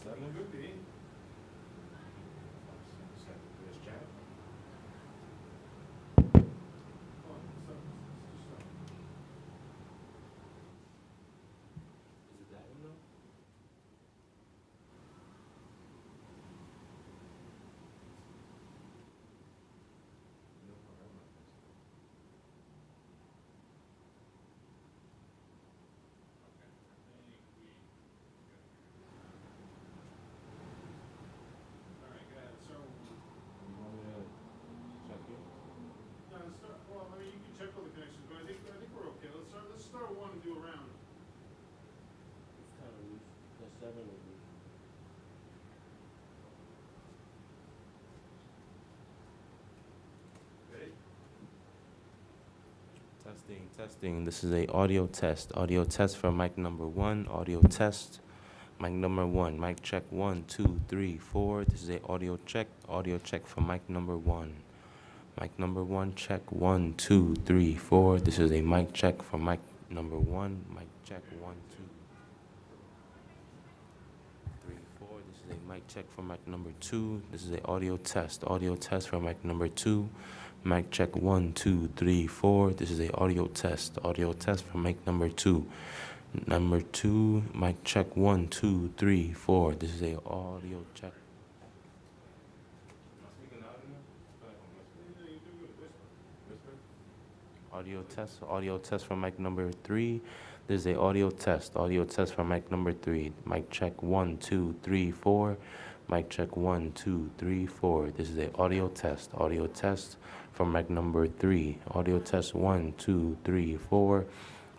7? Could be. Let's check. Oh, so, Is it that one though? No, I don't know. Alright, go ahead. So, You want me to check it? no, let's start, well, I mean, you can check all the connections, but I think we're okay. Let's start with one and do a round. It's kind of loose. The 7 was loose. Ready? Testing, testing. This is a audio test. Audio test for mic number 1. Audio test. Mic number 1. Mic check 1, 2, 3, 4. This is a audio check. Audio check for mic number 1. Mic number 1 check 1, 2, 3, 4. This is a mic check for mic number 1. Mic check 1, 2, 3, 4. This is a mic check for mic number 2. This is a audio test. Audio test for mic number 2. Mic check 1, 2, 3, 4. This is a audio test. Audio test for mic number 2. Number 2, mic check 1, 2, 3, 4. This is a audio check. Am I speaking loud enough? No, you do good. Whisper. Audio test for mic number 3. This is a audio test for mic number 3. Mic check 1, 2, 3, 4. Mic check 1, 2, 3, 4. This is a audio test for mic number 3. Audio test 1, 2, 3, 4.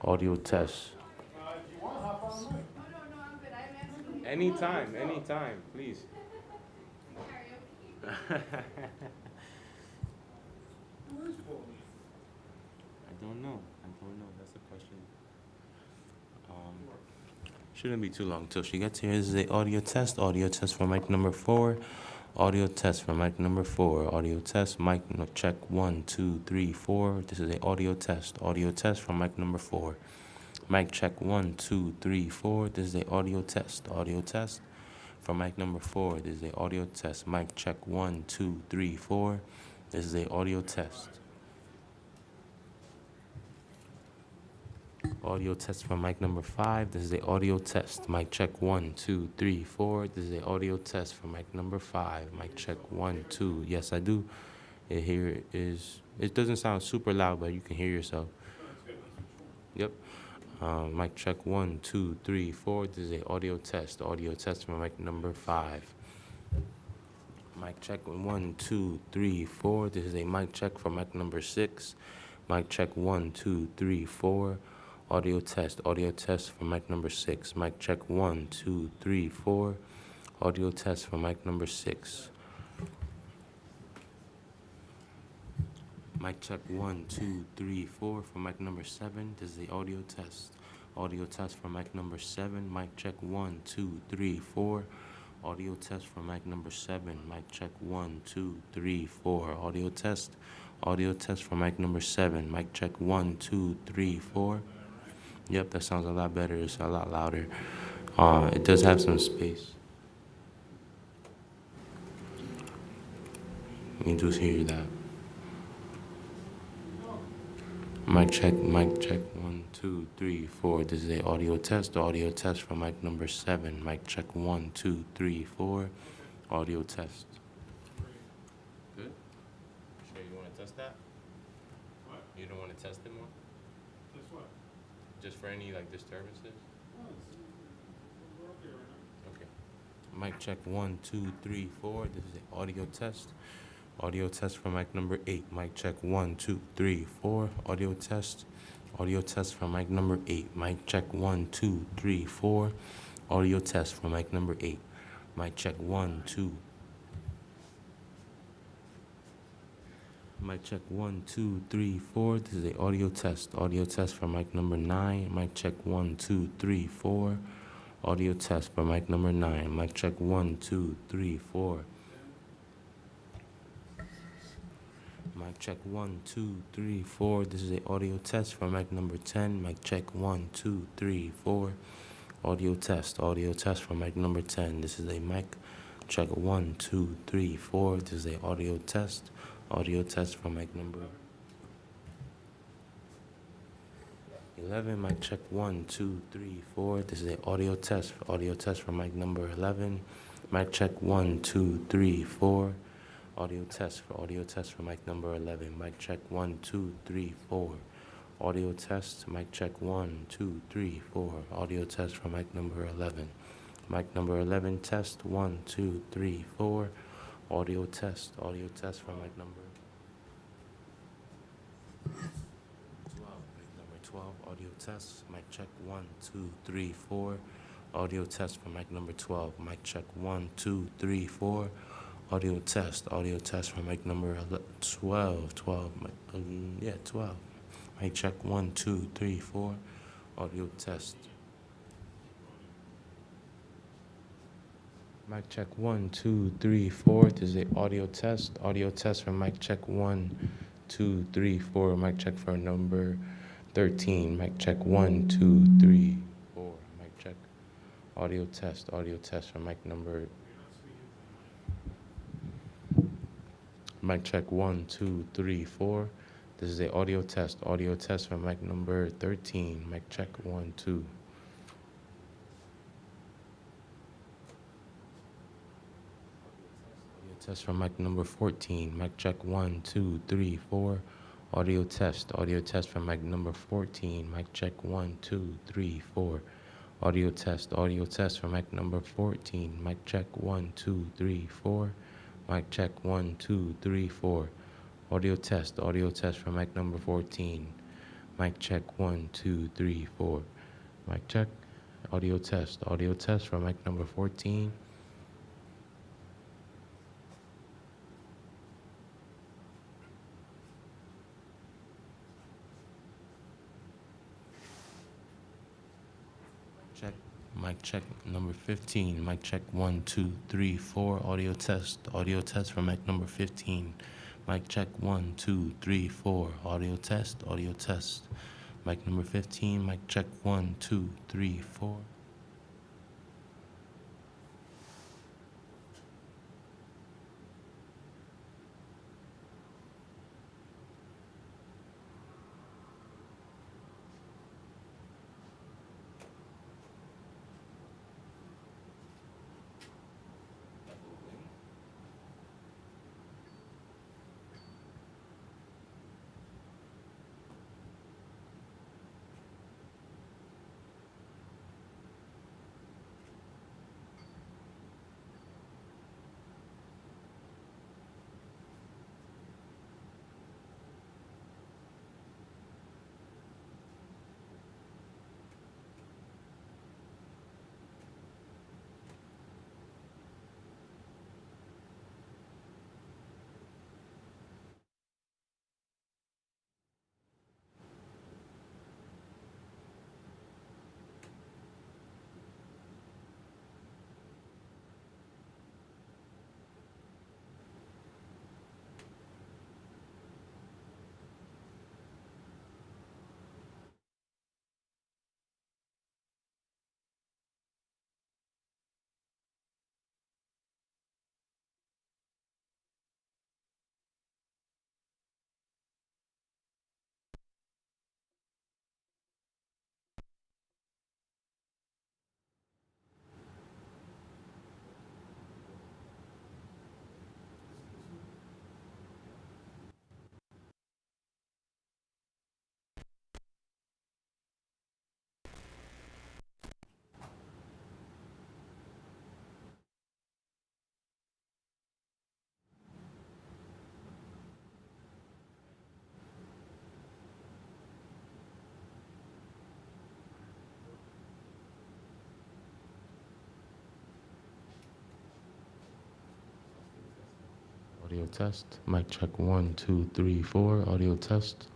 Audio test. Do you want to hop on the mic? Oh, no, I'm good. I'm asking. Anytime, please. Karaoke. Who is Paulie? I don't know. That's the question. Shouldn't be too long till she gets here. This is a audio test for mic number 4. Audio test for mic number 4. Audio test, mic check 1, 2, 3, 4. This is a audio test for mic number 4. Mic check 1, 2, 3, 4. This is a audio test for mic number 4. This is a audio test. Mic check 1, 2, 3, 4. This is a audio test. Audio test for mic number 5. This is the audio test. Mic check 1, 2, 3, 4. This is the audio test for mic number 5. Mic check 1, 2. Yes, I do. It doesn't sound super loud, but you can hear yourself. Yep. Mic check 1, 2, 3, 4. This is the audio test for mic number 5. Mic check 1, 2, 3, 4. This is a mic check for mic number 6. Mic check 1, 2, 3, 4. Audio test for mic number 6. Mic check 1, 2, 3, 4. Audio test for mic number 6. Mic check 1, 2, 3, 4 for mic number 7. This is the audio test. Audio test for mic number 7. Mic check 1, 2, 3, 4. Audio test for mic number 7. Mic check 1, 2, 3, 4. Audio test for mic number 7. Mic check 1, 2, 3, 4. Yep, that sounds a lot better. It's a lot louder. It does have some space. You can just hear that. Mic check 1, 2, 3, 4. This is a audio test for mic number 7. Mic check 1, 2, 3, 4. Audio test. Good? Sure you want to test that? What? You don't want to test it more? Guess what? Just for any disturbances? No, we're okay right now. Okay. Mic check 1, 2, 3, 4. This is the audio test. Audio test for mic number 8. Mic check 1, 2, 3, 4. Audio test. Audio test for mic number 8. Mic check 1, 2, 3, 4. Audio test for mic number 8. Mic check 1, 2. Mic check 1, 2, 3, 4. This is the audio test. Audio test for mic number 9. Mic check 1, 2, 3, 4. Audio test for mic number 9. Mic check 1, 2, 3, 4. Mic check 1, 2, 3, 4. This is the audio test for mic number 10. Mic check 1, 2, 3, 4. Audio test for mic number 10. This is a mic check 1, 2, 3, 4. This is a audio test for mic number 11. Mic check 1, 2, 3, 4. This is a audio test for mic number 11. Mic check 1, 2, 3, 4. Audio test for mic number 11. Mic check 1, 2, 3, 4. Audio test, mic check 1, 2, 3, 4. Audio test for mic number 11. Mic number 11 test 1, 2, 3, 4. Audio test for mic number 12. Mic number 12, audio test. Mic check 1, 2, 3, 4. Audio test for mic number 12. Mic check 1, 2, 3, 4. Audio test for mic number 12. 12. 12. Mic check 1, 2, 3, 4. Audio test. Mic check 1, 2, 3, 4. This is a audio test for mic check 1, 2, 3, 4. Mic check for number 13. Mic check 1, 2, 3, 4. Mic check. Audio test for mic number. Mic check 1, 2, 3, 4. This is a audio test for mic number 13. Mic check 1, 2. Audio test for mic number 14. Mic check 1, 2, 3, 4. Audio test for mic number 14. Mic check 1, 2, 3, 4. Audio test for mic number 14. Mic check 1, 2, 3, 4. Mic check 1, 2, 3, 4. Audio test for mic number 14. Mic check 1, 2, 3, 4. Mic check. Audio test for mic number 14. Mic check number 15. Mic check 1, 2, 3, 4. Audio test for mic number 15. Mic check 1, 2, 3, 4. Audio test. Mic number 15. Mic check 1, 2, 3, 4. Audio test. Mic check 1, 2, 3, 4. Audio test.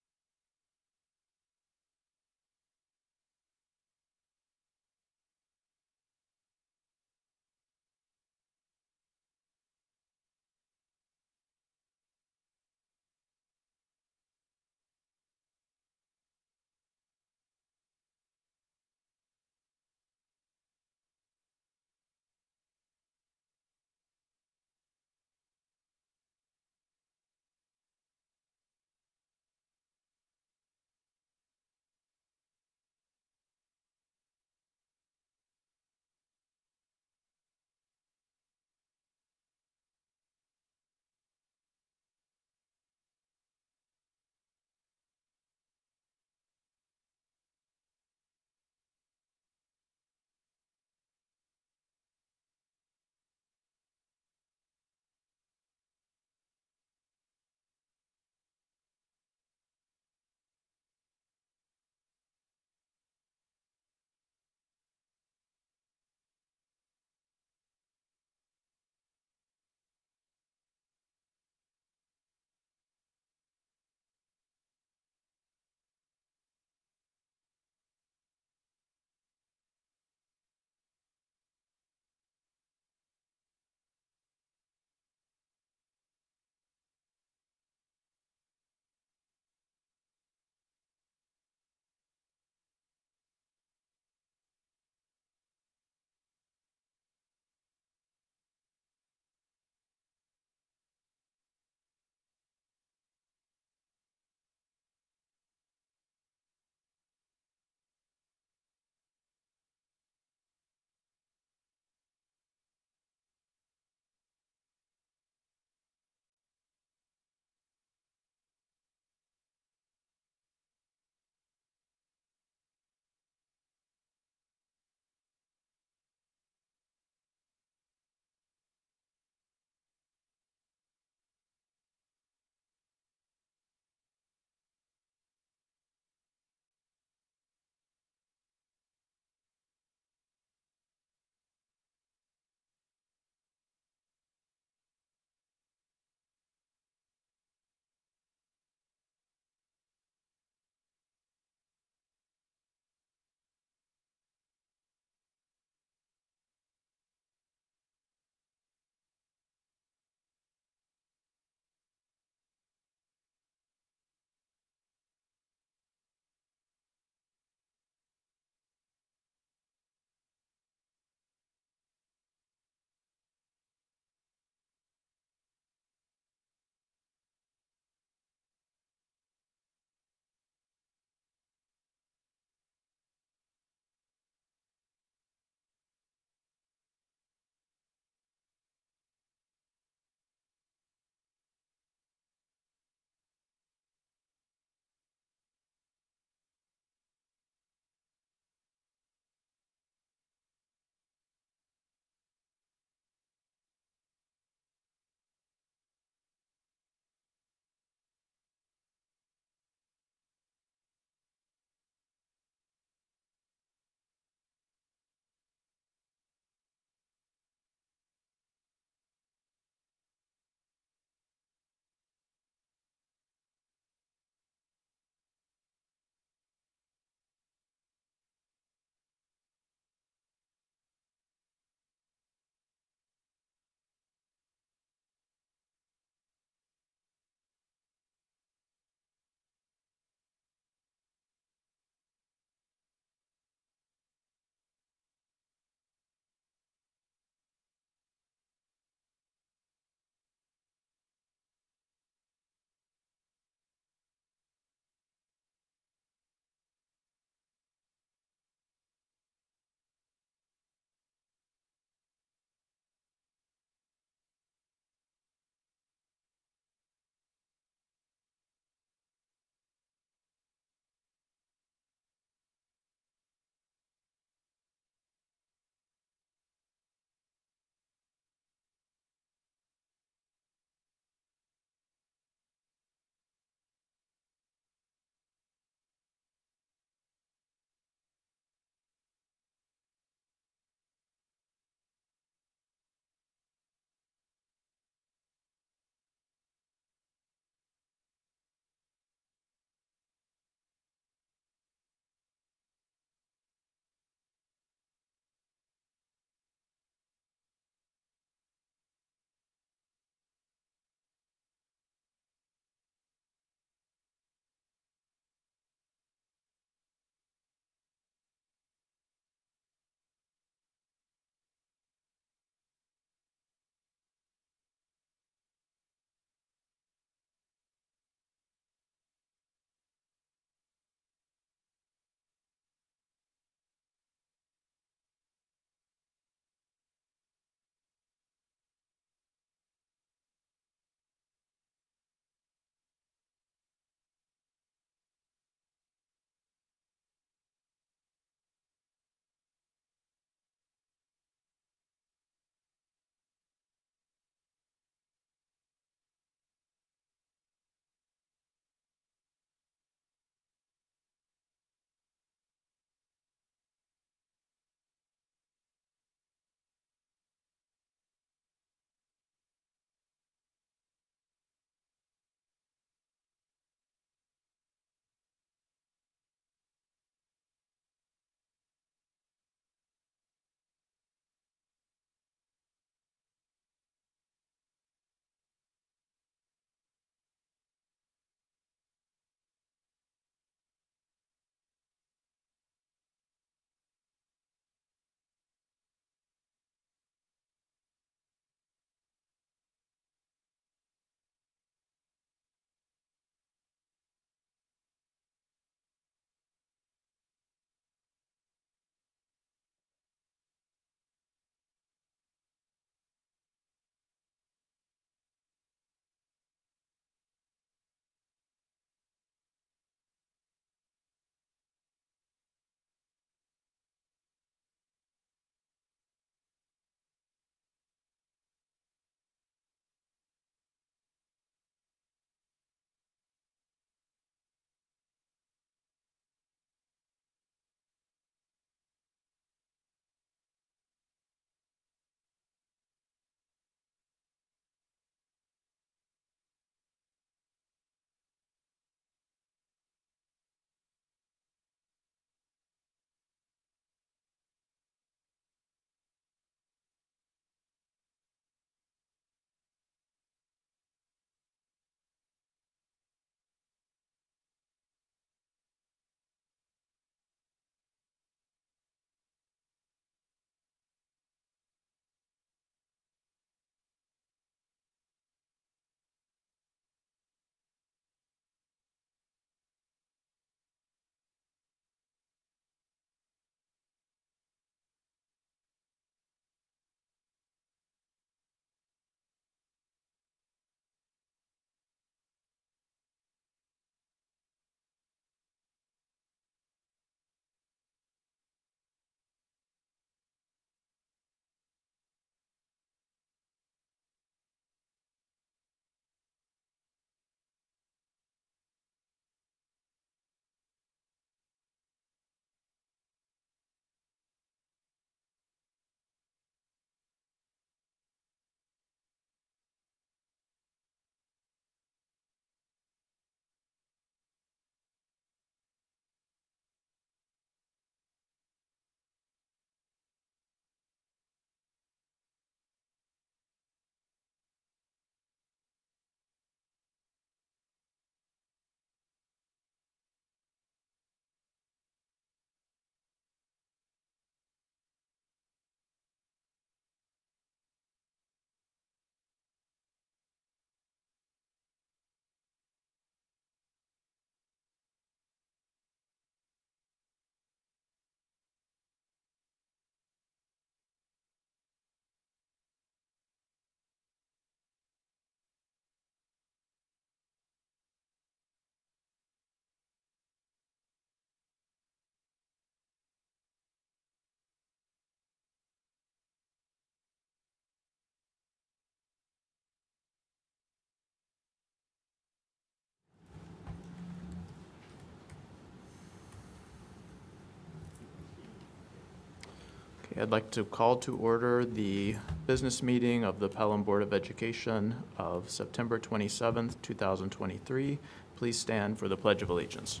I'd like to call to order the business meeting of the Pelham Board of Education of September 27th, 2023. Please stand for the Pledge of Allegiance.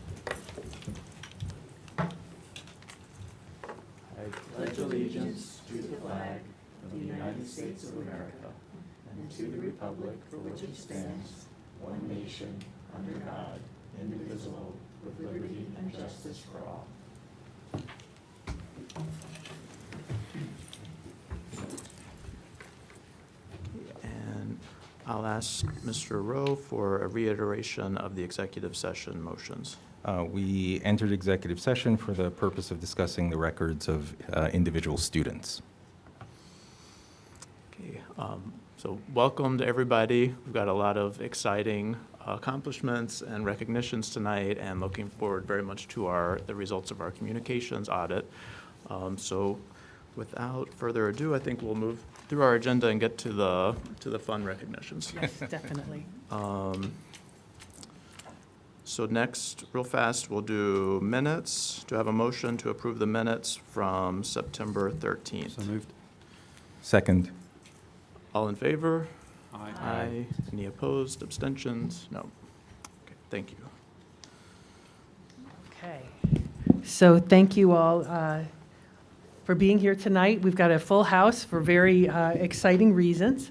I pledge allegiance to the flag of the United States of America and to the republic for which it stands, one nation, under God, indivisible, with liberty and justice for all. And I'll ask Mr. Rowe for a reiteration of the executive session motions. We entered executive session for the purpose of discussing the records of individual students. Okay, so welcome to everybody. We've got a lot of exciting accomplishments and recognitions tonight, and looking forward very much to the results of our communications audit. So without further ado, I think we'll move through our agenda and get to the fun recognitions. Yes, definitely. So next, real fast, we'll do minutes. Do I have a motion to approve the minutes from September 13th? Moved. Second. All in favor? Aye. Any opposed, abstentions? No. Okay, thank you. Okay. So thank you all for being here tonight. We've got a full house for very exciting reasons.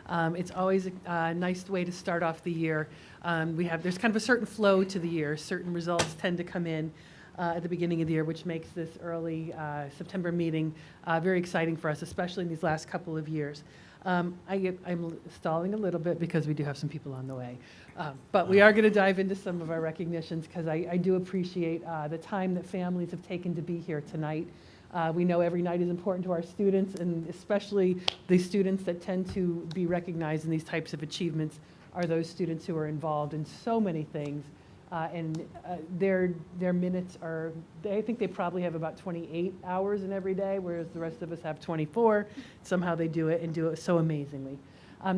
It's always a nice way to start off the year. There's kind of a certain flow to the year. Certain results tend to come in at the beginning of the year, which makes this early September meeting very exciting for us, especially in these last couple of years. I'm stalling a little bit because we do have some people on the way. But we are going to dive into some of our recognitions because I do appreciate the time that families have taken to be here tonight. We know every night is important to our students, and especially the students that tend to be recognized in these types of achievements are those students who are involved in so many things. Their minutes are, I think they probably have about 28 hours in every day, whereas the rest of us have 24. Somehow they do it and do it so amazingly.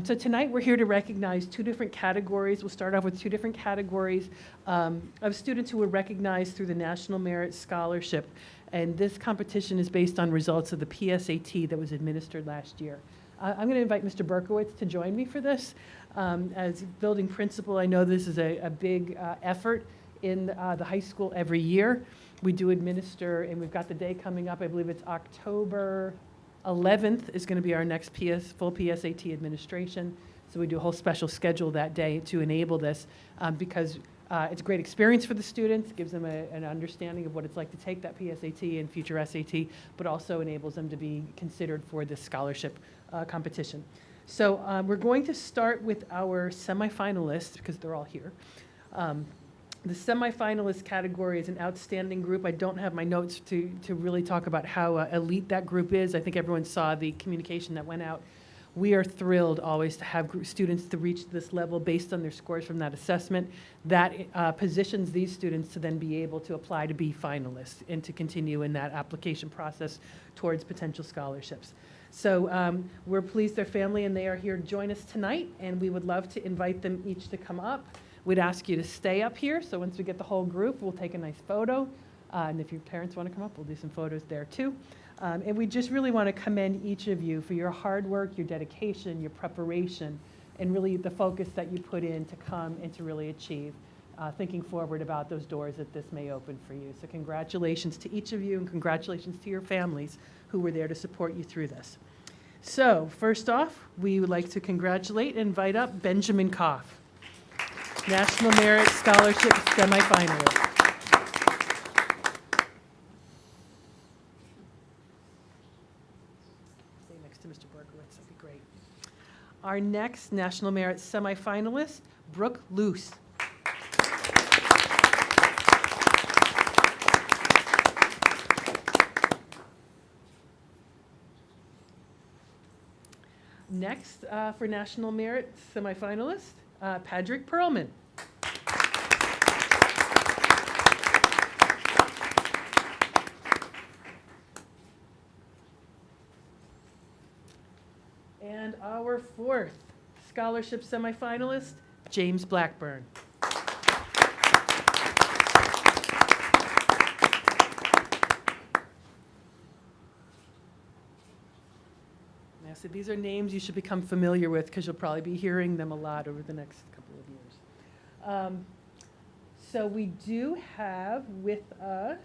So tonight we're here to recognize two different categories. We'll start off with two different categories of students who were recognized through the National Merit Scholarship. And this competition is based on results of the PSAT that was administered last year. I'm going to invite Mr. Berkowitz to join me for this. As building principal, I know this is a big effort in the high school every year. We do administer, and we've got the day coming up. I believe it's October 11th is going to be our next full PSAT administration. So we do a whole special schedule that day to enable this because it's a great experience for the students, gives them an understanding of what it's like to take that PSAT and future SAT, but also enables them to be considered for this scholarship competition. So we're going to start with our semifinalists because they're all here. The semifinalist category is an outstanding group. I don't have my notes to really talk about how elite that group is. I think everyone saw the communication that went out. We are thrilled always to have students to reach this level based on their scores from that assessment. That positions these students to then be able to apply to be finalists and to continue in that application process towards potential scholarships. So we're pleased their family and they are here to join us tonight, and we would love to invite them each to come up. We'd ask you to stay up here, so once we get the whole group, we'll take a nice photo. And if your parents want to come up, we'll do some photos there too. And we just really want to commend each of you for your hard work, your dedication, your preparation, and really the focus that you put in to come and to really achieve, thinking forward about those doors that this may open for you. So congratulations to each of you, and congratulations to your families who were there to support you through this. So first off, we would like to congratulate and invite up Benjamin Koff, National Merit Scholarship semifinalist. Stay next to Mr. Berkowitz, that'd be great. Our next National Merit semifinalist, Brooke Luce. Next, for National Merit semifinalist, Patrick Perlman. And our fourth scholarship semifinalist, James Blackburn. So these are names you should become familiar with because you'll probably be hearing them a lot over the next couple of years. So we do have with us,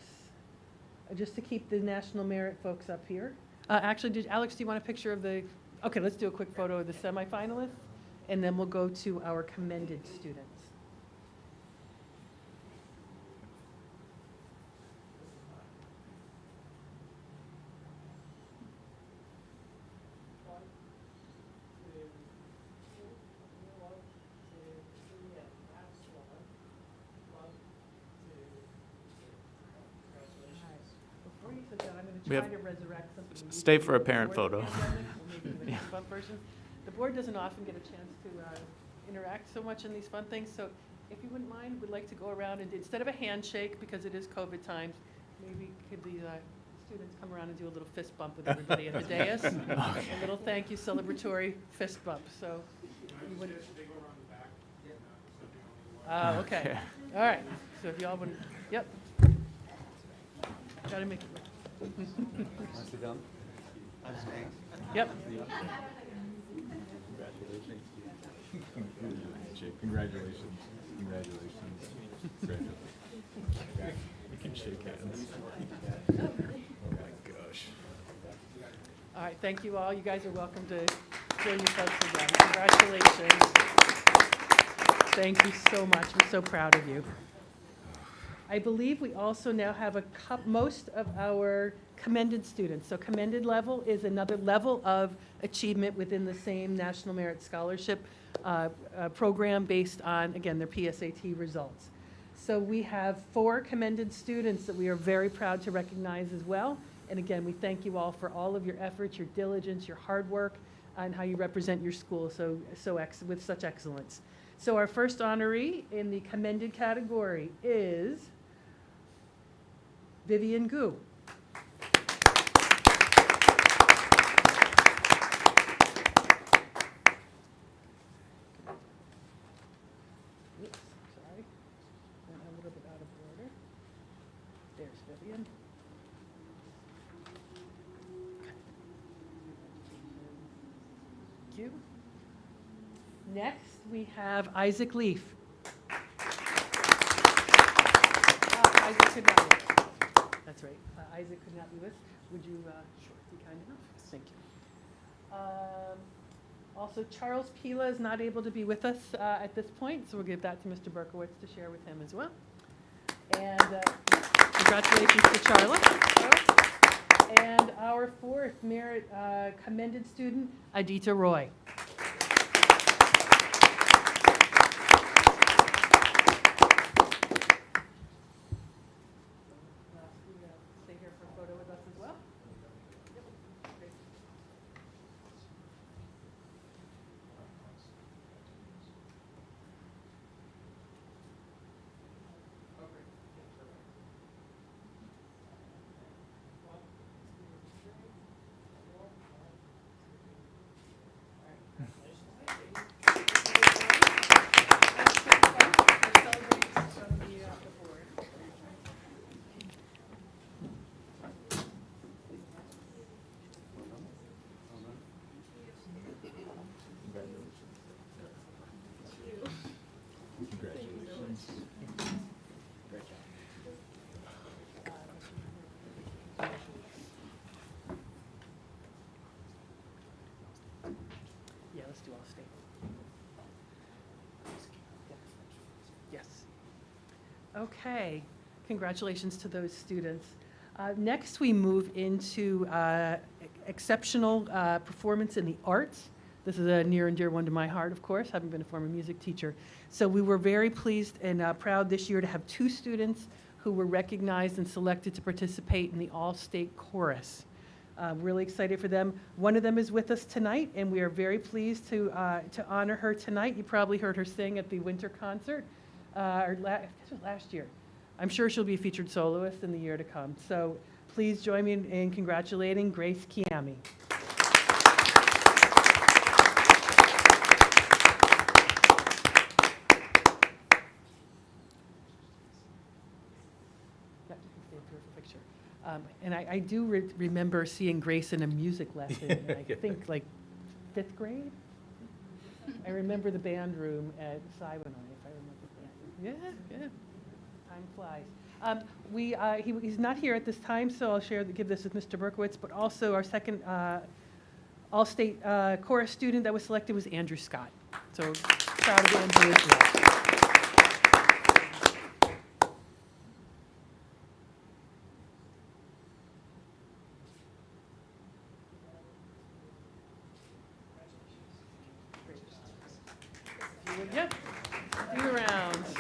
just to keep the National Merit folks up here. Actually, Alex, do you want a picture of the, okay, let's do a quick photo of the semifinalists, and then we'll go to our commended students. Before you sit down, I'm We going to have- try to resurrect something. we used stay to for a do parent before the photo. pandemic, or maybe even the fun version. The board doesn't often get a chance to interact so much in these fun things, so if you wouldn't mind, we'd like to go around and, instead of a handshake, because it is COVID times, maybe could the students come around and do a little fist bump with everybody at the dais? A little thank you celebratory fist bump, so. you would- They go around the back. Yeah. Okay, all right, so if y'all would, yep. Gotta make it work. Yep. Congratulations. Congratulations. We can shake hands. Oh my gosh. All right, thank you all. You guys are welcome to join your folks again. Congratulations. Thank you so much. We're so proud of you. I believe we also now have most of our commended students. So commended level is another level of achievement within the same National Merit Scholarship program based on, again, their PSAT results. So we have 4 commended students that we are very proud to recognize as well. And again, we thank you all for all of your efforts, your diligence, your hard work, and how you represent your school with such excellence. So our first honoree in the commended category is Vivian Gu. Oops, sorry. Went a little bit out of order. There's Vivian. Thank you. Next, we have Isaac Leaf. Isaac could not be with us. That's right. Isaac could not be with us. Would you be kind enough? Thank you. Also, Charles Pila is not able to be with us at this point, so we'll give that to Mr. Berkowitz to share with him as well. And congratulations to Charles. And our 4th merit commended student, Adita Roy. Stay here for a photo with us as well. Great. Yeah, let's do all state. Yes. Okay, congratulations to those students. Next, we move into exceptional performance in the arts. This is a near and dear one to my heart, of course, having been a former music teacher. So we were very pleased and proud this year to have 2 students who were recognized and selected to participate in the all-state chorus. Really excited for them. One of them is with us tonight, and we are very pleased to honor her tonight. You probably heard her sing at the winter concert, I guess it was last year. I'm sure she'll be a featured soloist in the year to come. So please join me in congratulating Grace Kiami. Yeah, you can stay up here for a picture. And I do remember seeing Grace in a music lesson, and I think like fifth grade. I remember the band room at Sinai, if I remember correctly. Yeah. Time flies. He's not here at this time, so I'll give this with Mr. Berkowitz, but also our second all-state chorus student that was selected was Andrew Scott. So proud of Andrew as well. Yep, few rounds.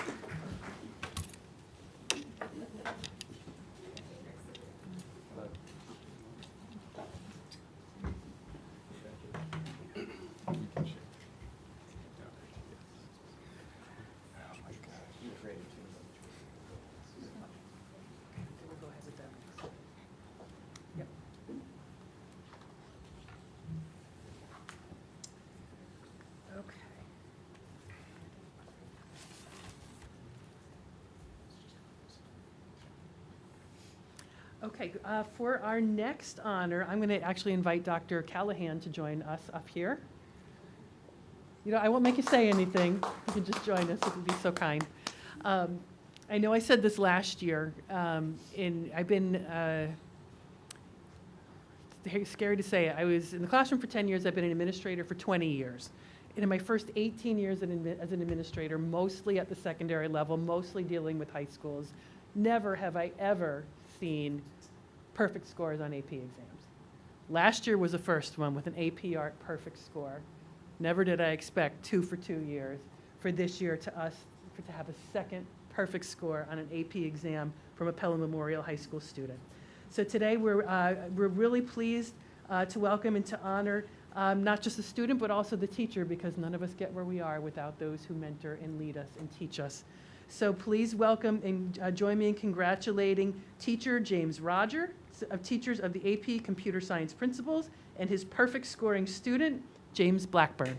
We'll go ahead with that next. Yep. Okay. Okay, for our next honor, I'm going to actually invite Dr. Callahan to join us up here. You know, I won't make you say anything. You can just join us, if you'd be so kind. I know I said this last year, and I've been, scary to say it, I was in the classroom for 10 years, I've been an administrator for 20 years. And in my first 18 years as an administrator, mostly at the secondary level, mostly dealing with high schools, never have I ever seen perfect scores on AP exams. Last year was the first one with an AP Art perfect score. Never did I expect 2 for 2 years for this year to have a second perfect score on an AP exam from a Pelham Memorial High School student. So today we're really pleased to welcome and to honor not just the student but also the teacher, because none of us get where we are without those who mentor and lead us and teach us. So please welcome and join me in congratulating teacher James Roger, of teachers of the AP Computer Science Principles, and his perfect scoring student, James Blackburn.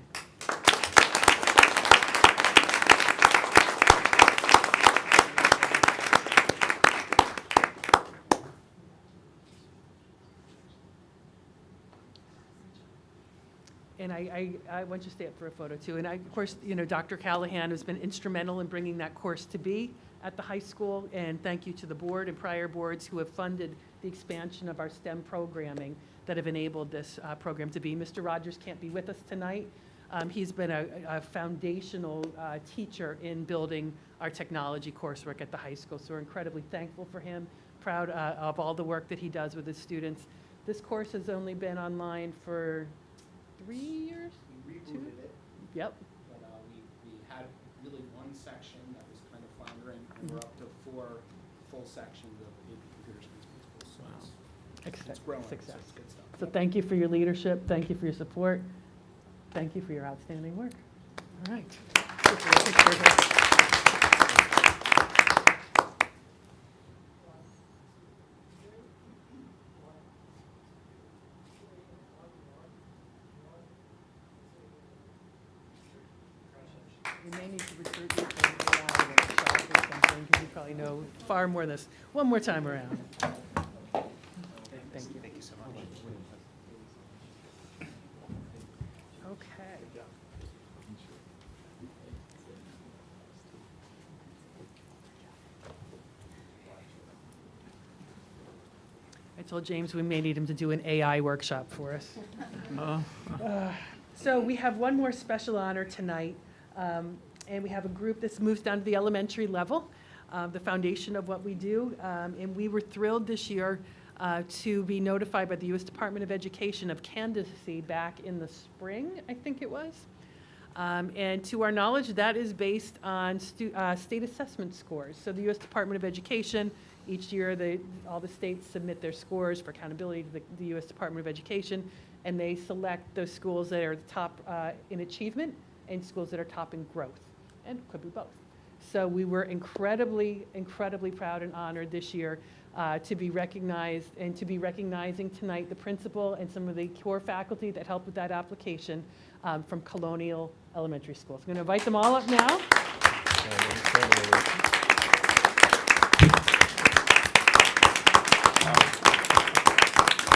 And I want you to stay up for a photo too. And of course, you know, Dr. Callahan has been instrumental in bringing that course to be at the high school. And thank you to the board and prior boards who have funded the expansion of our STEM programming that have enabled this program to be. Mr. Rogers can't be with us tonight. He's been a foundational teacher in building our technology coursework at the high school. So we're incredibly thankful for him, proud of all the work that he does with his students. This course has only been online for 3 years? We rebooted it, Yep. but we had really one section that was kind of floundering, and we're up to 4 full sections of AP Computer Science Principles. So it's growing, so Success. it's good stuff. So thank you for your leadership. Thank you for your support. Thank you for your outstanding work. All right. We may need to recruit you for an AI workshop or something, because you probably know far more than this. One more time around. Thank you. Thank you so much. Okay. I told James we may need him to do an AI workshop for us. So we have one more special honor tonight, and we have a group that's moved down to the elementary level, the foundation of what we do. And we were thrilled this year to be notified by the U.S. Department of Education of candidacy back in the spring, I think it was. And to our knowledge, that is based on state assessment scores. So the U.S. Department of Education, each year all the states submit their scores for accountability to the U.S. Department of Education, and they select those schools that are the top in achievement and schools that are top in growth, and could be both. So we were incredibly, incredibly proud and honored this year to be recognized, and to be recognizing tonight the principal and some of the core faculty that helped with that application from Colonial Elementary School. So I'm going to invite them all up now.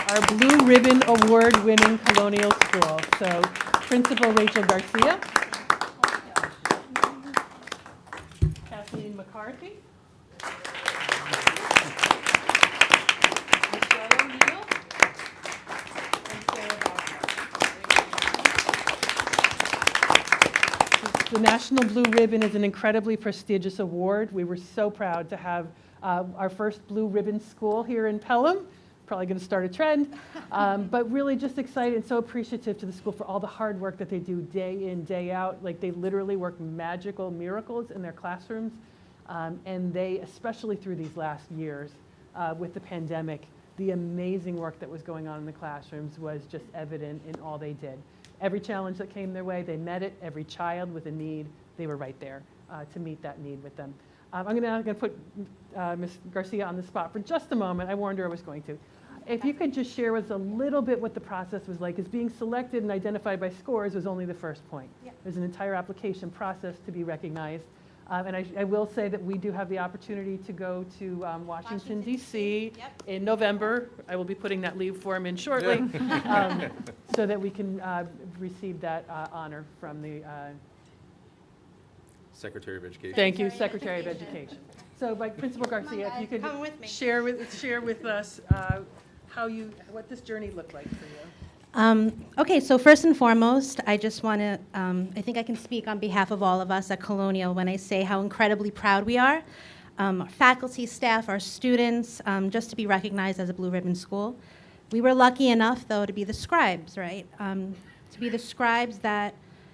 our Blue Ribbon Award-winning Colonial School. So Principal Rachel Garcia. Kathleen McCarthy. Michelle O'Neill. And Sarah Bauer. The National Blue Ribbon is an incredibly prestigious award. We were so proud to have our first Blue Ribbon school here in Pelham. Probably going to start a trend, but really just excited and so appreciative to the school for all the hard work that they do day in, day out. Like they literally work magical miracles in their classrooms, and they, especially through these last years with the pandemic, the amazing work that was going on in the classrooms was just evident in all they did. Every challenge that came their way, they met it. Every child with a need, they were right there to meet that need with them. I'm going to put Ms. Garcia on the spot for just a moment. I warned her I was going to. If you could just share with us a little bit what the process was like, because being selected and identified by scores was only the first point. Yep. There's an entire application process to be recognized. And I will say that we do have the opportunity to go to Washington, D.C. Yep. in November. I will be putting that leave form in shortly so that we can receive that honor from the Secretary of Education. thank you, Secretary Secretary of of Education. So, by Principal Garcia, if you could come with me. share with us what this journey looked like for you. Okay, so first and foremost, I just want to, I think I can speak on behalf of all of us at Colonial when I say how incredibly proud we are, our faculty, staff, our students, just to be recognized as a Blue Ribbon School. We were lucky enough, though, to be the scribes, right? To be the scribes that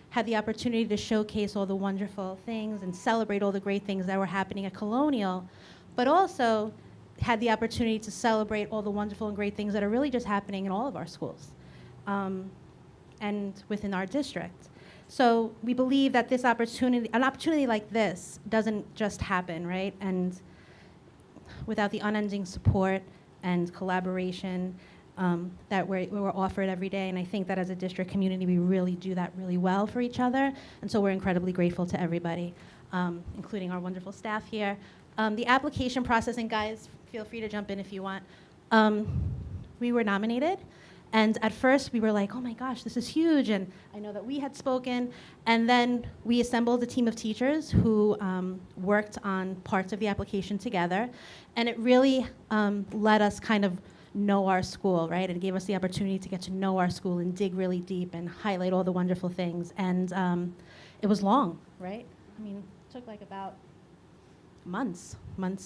had the opportunity to showcase all the wonderful things and celebrate all the great things that were happening at Colonial, but also had the opportunity to celebrate all the wonderful and great things that are really just happening in all of our schools and within our district. So we believe that this opportunity, an opportunity like this, doesn't just happen, right? And without the unending support and collaboration that we're offered every day. And I think that as a district community, we really do that really well for each other. And so we're incredibly grateful to everybody, including our wonderful staff here. The application process, and guys, feel free to jump in if you want. We were nominated. And at first, we were like, oh my gosh, this is huge. And I know that we had spoken. And then we assembled a team of teachers who worked on parts of the application together. And it really let us kind of know our school, right? It gave us the opportunity to get to know our school and dig really deep and highlight all the wonderful things. And it was long, right? I mean, it took like about months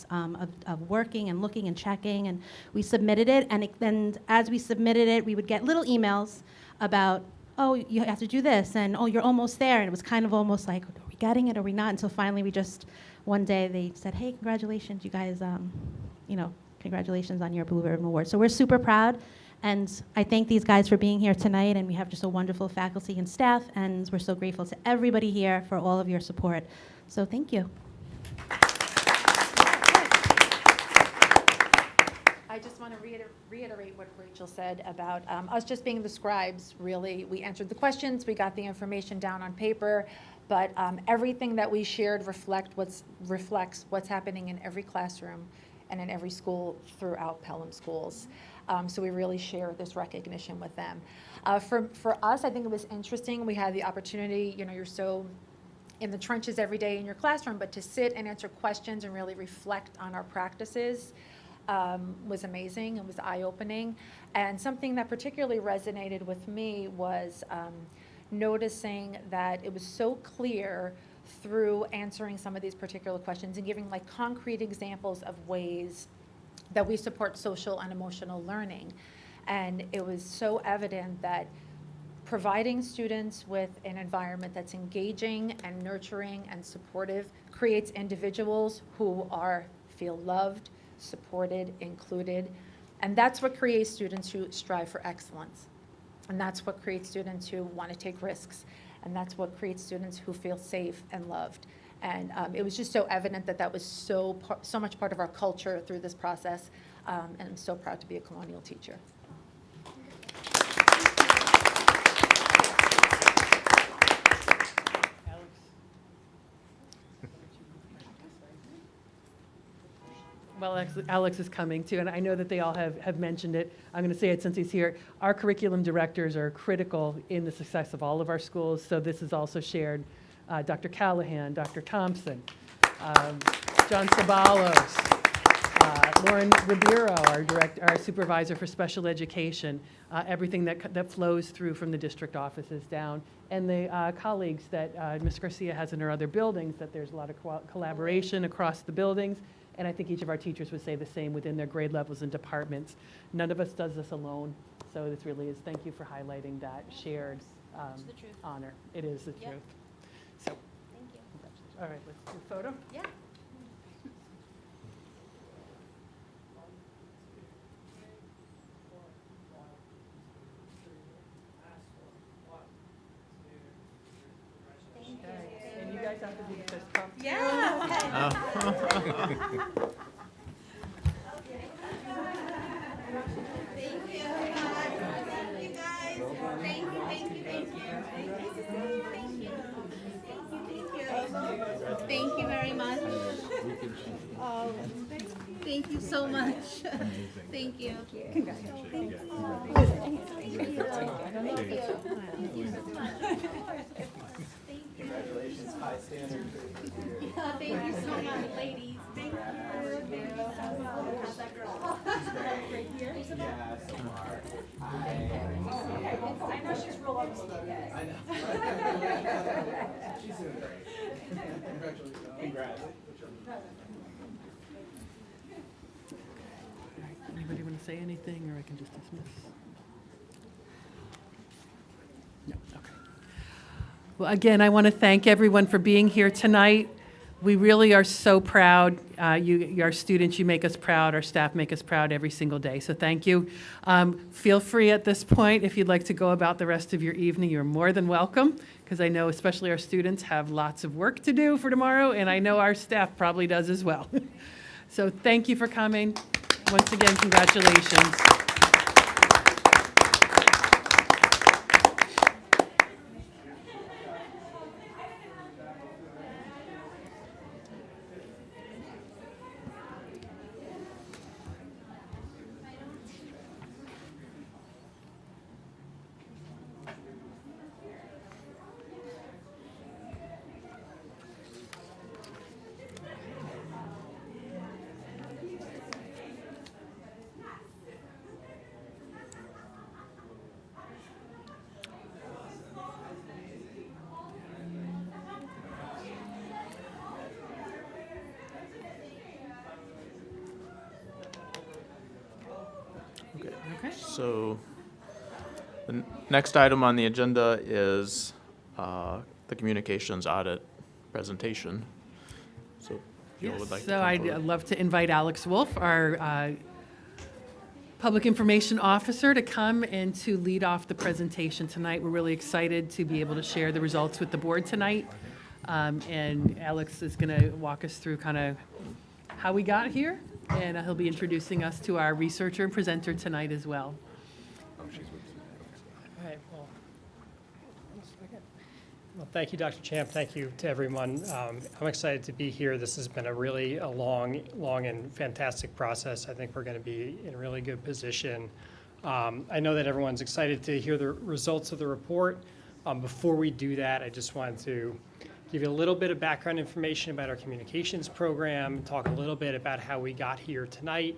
of working and looking and checking, and we submitted it, and then as we submitted it, we would get little emails about, oh, you have to do this, and oh, you're almost there, and it was kind of almost like, are we getting it, or are we not? Until finally we just, one day they said, hey, congratulations, you guys, congratulations on your Blue Ribbon Award. So we're super proud, and I thank these guys for being here tonight, and we have just a wonderful faculty and staff, and we're so grateful to everybody here for all of your support. So thank you. I just want to reiterate what Rachel said about us just being the scribes, really. We answered the questions, we got the information down on paper, but everything that we shared reflects what's happening in every classroom and in every school throughout Pelham schools. So we really share this recognition with them. For us, I think it was interesting. We had the opportunity, you're so in the trenches every day in your classroom, but to sit and answer questions and really reflect on our practices was amazing. It was eye-opening. And something that particularly resonated with me was noticing that it was so clear through answering some of these particular questions and giving like concrete examples of ways that we support social and emotional learning. And it was so evident that providing students with an environment that's engaging and nurturing and supportive creates individuals who feel loved, supported, included, and that's what creates students who strive for excellence, and that's what creates students who want to take risks, and that's what creates students who feel safe and loved. And it was just so evident that that was so much part of our culture through this process, and I'm so proud to be a Colonial teacher. Well, Alex is coming too, and I know that they all have mentioned it. I'm going to say it since he's here. Our curriculum directors are critical in the success of all of our schools, so this is also shared. Dr. Callahan, Dr. Thompson, John Sabalos, Lauren Ribeiro, our supervisor for special education, everything that flows through from the district offices down, and the colleagues that Ms. Garcia has in her other buildings, that there's a lot of collaboration across the buildings, and I think each of our teachers would say the same within their grade levels and departments. None of us does this alone, so this really is, thank you for highlighting that shared the truth. honor. It is the Yep. truth. So, Thank you. all right, let's do a photo. Yeah. Okay, and you guys have to do the fist pump. Thank you very much. Oh, thank you so much. Thank you. Congratulations, high standard. Thank you so much, ladies. Thank you. How's that girl? Yeah, so far. I know she's real up to I know. She's doing great. Congratulations. Congrats. Anybody want to say anything, or I can just dismiss? No, okay. Well, again, I want to thank everyone for being here tonight. We really are so proud. Our students, you make us proud. Our staff make us proud every single day. So thank you. Feel free at this point, if you'd like to go about the rest of your evening, you're more than welcome, because I know especially our students have lots of work to do for tomorrow, and I know our staff probably does as well. So thank you for coming. Once again, congratulations. Okay. So the next item on the agenda is the communications audit presentation. So if you would like to So come I'd forward. love to invite Alex Wolf, our Public Information Officer, to come and to lead off the presentation tonight. We're really excited to be able to share the results with the board tonight. And Alex is going to walk us through kind of how we got here, and he'll be introducing us to our researcher and presenter tonight as well. All right, well, thank you, Dr. Champ. Thank you to everyone. I'm excited to be here. This has been a really long and fantastic process. I think we're going to be in a really good position. I know that everyone's excited to hear the results of the report. Before we do that, I just wanted to give you a little bit of background information about our communications program, talk a little bit about how we got here tonight.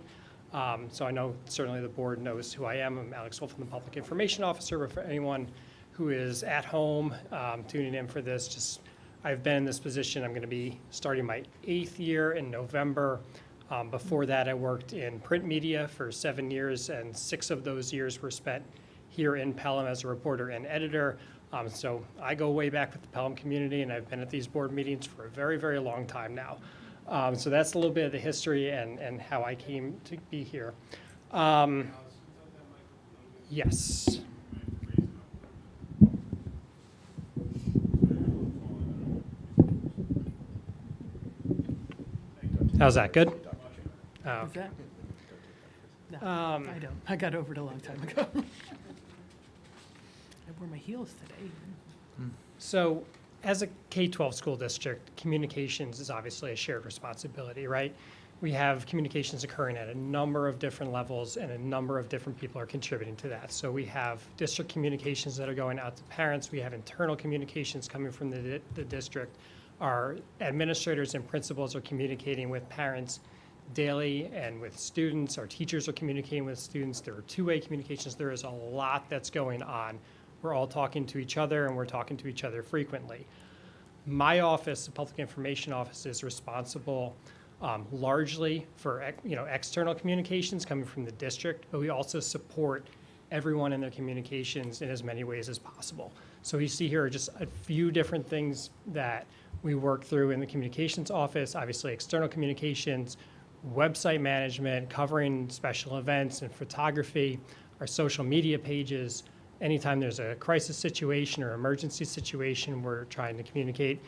So I know certainly the board knows who I am. I'm Alex Wolf, I'm the Public Information Officer, but for anyone who is at home tuning in for this, I've been in this position. I'm going to be starting my 8th year in November. Before that, I worked in print media for 7 years, and 6 of those years were spent here in Pelham as a reporter and editor. So I go way back with the Pelham community, and I've been at these board meetings for a very, very long time now. So that's a little bit of the history and how I came to be here. Yes. How's that? Good? Oh, Is that? No, Um, I don't. I got over it a long time ago. I wore my heels today. So as a K-12 school district, communications is obviously a shared responsibility, right? we have communications occurring at a number of different levels, and a number of different people are contributing to that. So we have district communications that are going out to parents. We have internal communications coming from the district. Our administrators and principals are communicating with parents daily and with students. Our teachers are communicating with students. There are two-way communications. There is a lot that's going on. We're all talking to each other, and we're talking to each other frequently. My office, the Public Information Office, is responsible largely for external communications coming from the district, but we also support everyone in their communications in as many ways as possible. So you see here are just a few different things that we work through in the communications office. Obviously, external communications, website management, covering special events and photography, our social media pages. Anytime there's a crisis situation or emergency situation, we're trying to communicate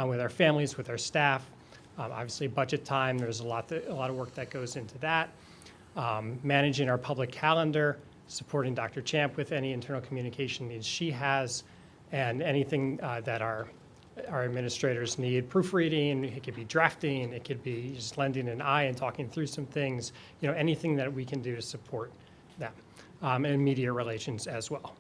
with our families, with our staff. Obviously, budget time, there's a lot of work that goes into that. Managing our public calendar, supporting Dr. Champ with any internal communication needs she has, and anything that our administrators need. Proofreading, it could be drafting, it could be just lending an eye and talking through some things, anything that we can do to support them, and media relations as well.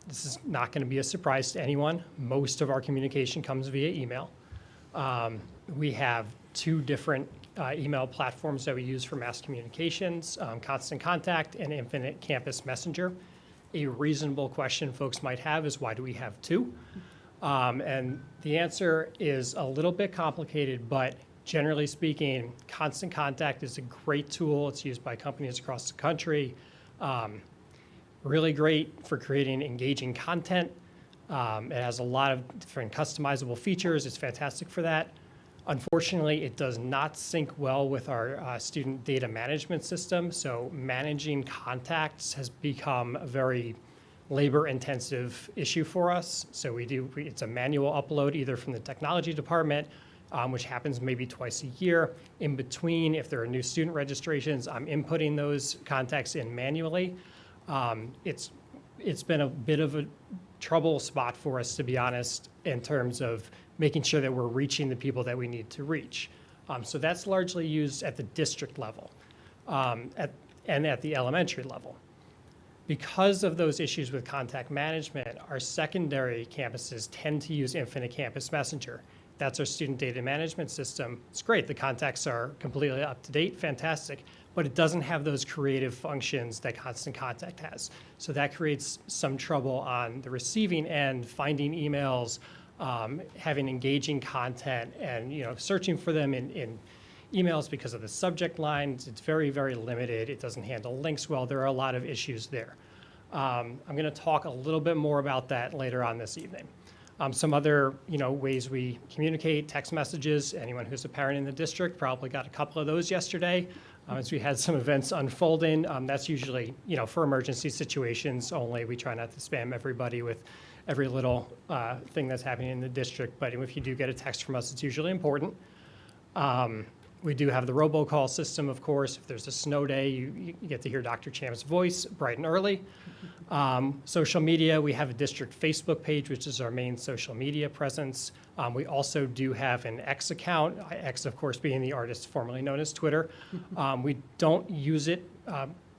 This is not going to be a surprise to anyone. Most of our communication comes via email. We have two different email platforms that we use for mass communications, Constant Contact and Infinite Campus Messenger. A reasonable question folks might have is, why do we have two? And the answer is a little bit complicated, but generally speaking, Constant Contact is a great tool. It's used by companies across the country. Really great for creating engaging content. It has a lot of different customizable features. It's fantastic for that. Unfortunately, it does not sync well with our student data management system. So managing contacts has become a very labor-intensive issue for us. So it's a manual upload either from the technology department, which happens maybe twice a year. In between, if there are new student registrations, I'm inputting those contacts in manually. It's been a bit of a trouble spot for us, to be honest, in terms of making sure that we're reaching the people that we need to reach. So that's largely used at the district level and at the elementary level. Because of those issues with contact management, our secondary campuses tend to use Infinite Campus Messenger. That's our student data management system. It's great. The contacts are completely up to date, fantastic, but it doesn't have those creative functions that Constant Contact has. So that creates some trouble on the receiving end, finding emails, having engaging content, and searching for them in emails because of the subject lines. It's very, very limited. It doesn't handle links well. There are a lot of issues there. I'm going to talk a little bit more about that later on this evening. Some other ways we communicate, text messages. Anyone who's a parent in the district probably got a couple of those yesterday as we had some events unfolding. That's usually for emergency situations only. We try not to spam everybody with every little thing that's happening in the district, but if you do get a text from us, it's usually important. We do have the robocall system, of course. If there's a snow day, you get to hear Dr. Champ's voice bright and early. Social media, we have a district Facebook page, which is our main social media presence. We also do have an X account, X, of course, being the artist formerly known as Twitter. We don't use it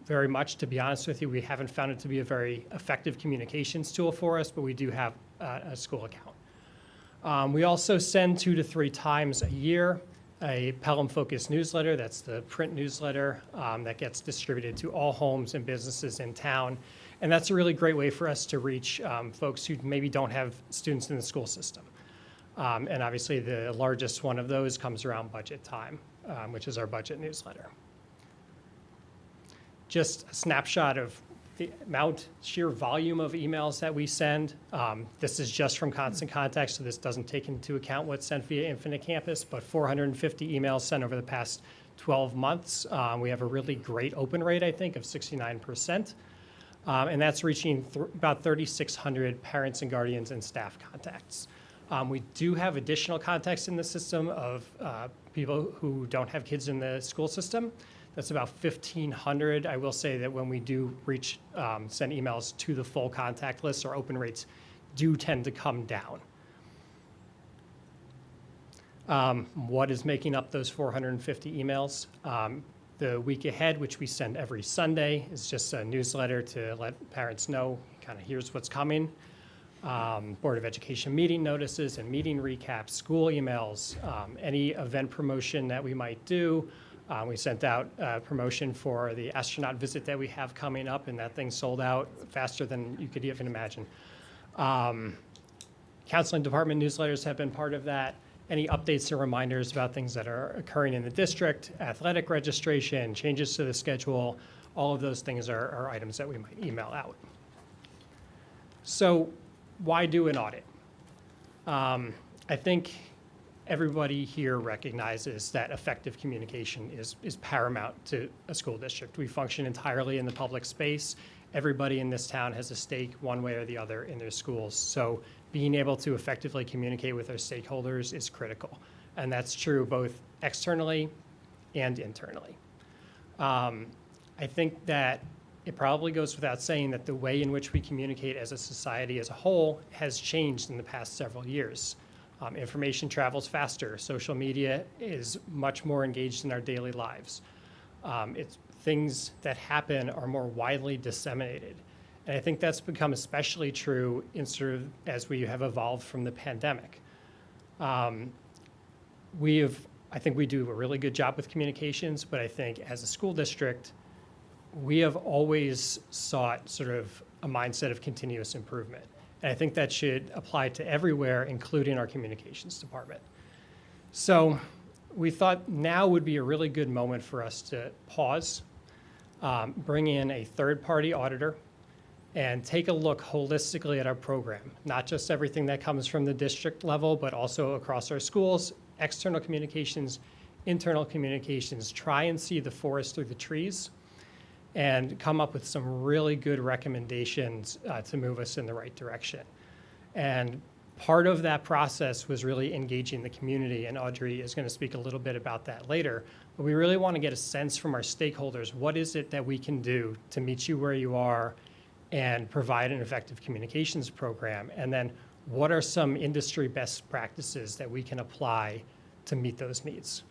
very much, to be honest with you. We haven't found it to be a very effective communications tool for us, but we do have a school account. We also send 2 to 3 times a year a Pelham Focus newsletter. That's the print newsletter that gets distributed to all homes and businesses in town. And that's a really great way for us to reach folks who maybe don't have students in the school system. And obviously the largest one of those comes around budget time, which is our budget newsletter. Just a snapshot of the sheer volume of emails that we send. This is just from Constant Contact, so this doesn't take into account what's sent via Infinite Campus, but 450 emails sent over the past 12 months. We have a really great open rate, I think, of 69%. And that's reaching about 3,600 parents and guardians and staff contacts. We do have additional contacts in the system of people who don't have kids in the school system. That's about 1,500. I will say that when we do send emails to the full contact list, our open rates do tend to come down. What is making up those 450 emails? The week ahead, which we send every Sunday, is just a newsletter to let parents know, kind of here's what's coming. Board of Education meeting notices and meeting recaps, school emails, any event promotion that we might do. We sent out a promotion for the astronaut visit that we have coming up, and that thing sold out faster than you could even imagine. Counseling department newsletters have been part of that. Any updates or reminders about things that are occurring in the district, athletic registration, changes to the schedule, all of those things are items that we might email out. So why do an audit? I think everybody here recognizes that effective communication is paramount to a school district. We function entirely in the public space. Everybody in this town has a stake one way or the other in their schools. So being able to effectively communicate with our stakeholders is critical. And that's true both externally and internally. I think that it probably goes without saying that the way in which we communicate as a society as a whole has changed in the past several years. Information travels faster. Social media is much more engaged in our daily lives. Things that happen are more widely disseminated. And I think that's become especially true as we have evolved from the pandemic. I think we do a really good job with communications, but I think as a school district, we have always sought sort of a mindset of continuous improvement. And I think that should apply to everywhere, including our communications department. So we thought now would be a really good moment for us to pause, bring in a third-party auditor, and take a look holistically at our program, not just everything that comes from the district level, but also across our schools, external communications, internal communications, try and see the forest through the trees, and come up with some really good recommendations to move us in the right direction. And part of that process was really engaging the community, and Audrey is going to speak a little bit about that later. But we really want to get a sense from our stakeholders, what is it that we can do to meet you where you are and provide an effective communications program? And then what are some industry best practices that we can apply to meet those needs?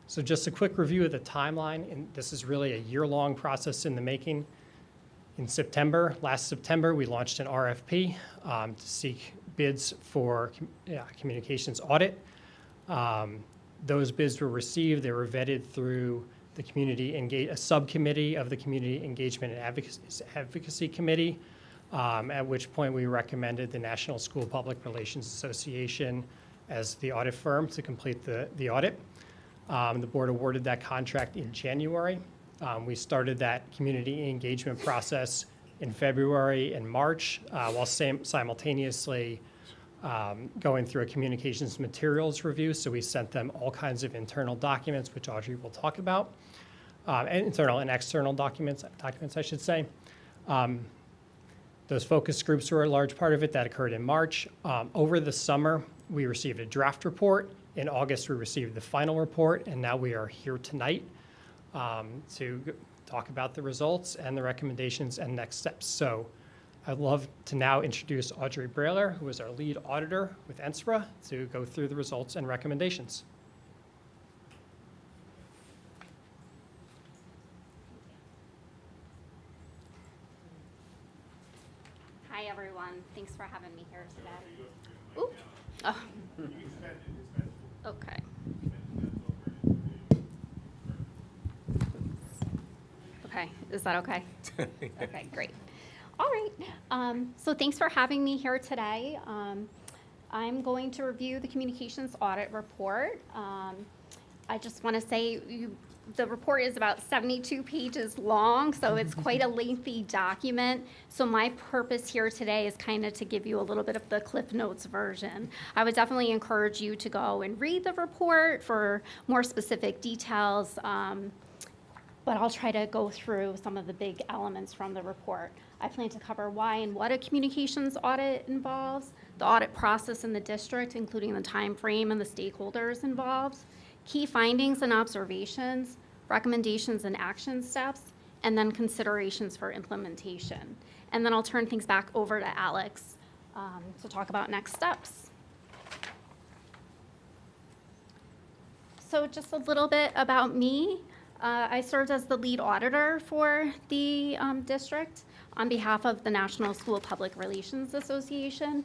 So just a quick review of the timeline, and this is really a year-long process in the making. In last September, we launched an RFP to seek bids for communications audit. Those bids were received. They were vetted through the a subcommittee of the Community Engagement and Advocacy Committee, at which point we recommended the National School Public Relations Association as the audit firm to complete the audit. The board awarded that contract in January. We started that community engagement process in February and March, while simultaneously going through a communications materials review. So we sent them all kinds of internal documents, which Audrey will talk about, and internal and external documents, I should say. Those focus groups were a large part of it. That occurred in March. Over the summer, we received a draft report. In August, we received the final report, and now we are here tonight to talk about the results and the recommendations and next steps. So I'd love to now introduce Audrey Brailer, who is our lead auditor with NSPRA, to go through the results and recommendations. Hi, everyone. Thanks for having me here today. Ooh. Oh. Okay. Okay, is that okay? Okay, great. All right, so thanks for having me here today. I'm going to review the communications audit report. I just want to say the report is about 72 pages long, so it's quite a lengthy document. So my purpose here today is kind of to give you a little bit of the Cliff Notes version. I would definitely encourage you to go and read the report for more specific details, but I'll try to go through some of the big elements from the report. I plan to cover why and what a communications audit involves, the audit process in the district, including the time frame and the stakeholders involved, key findings and observations, recommendations and action steps, and then considerations for implementation. And then I'll turn things back over to Alex to talk about next steps. So just a little bit about me. I served as the lead auditor for the district on behalf of the National School Public Relations Association.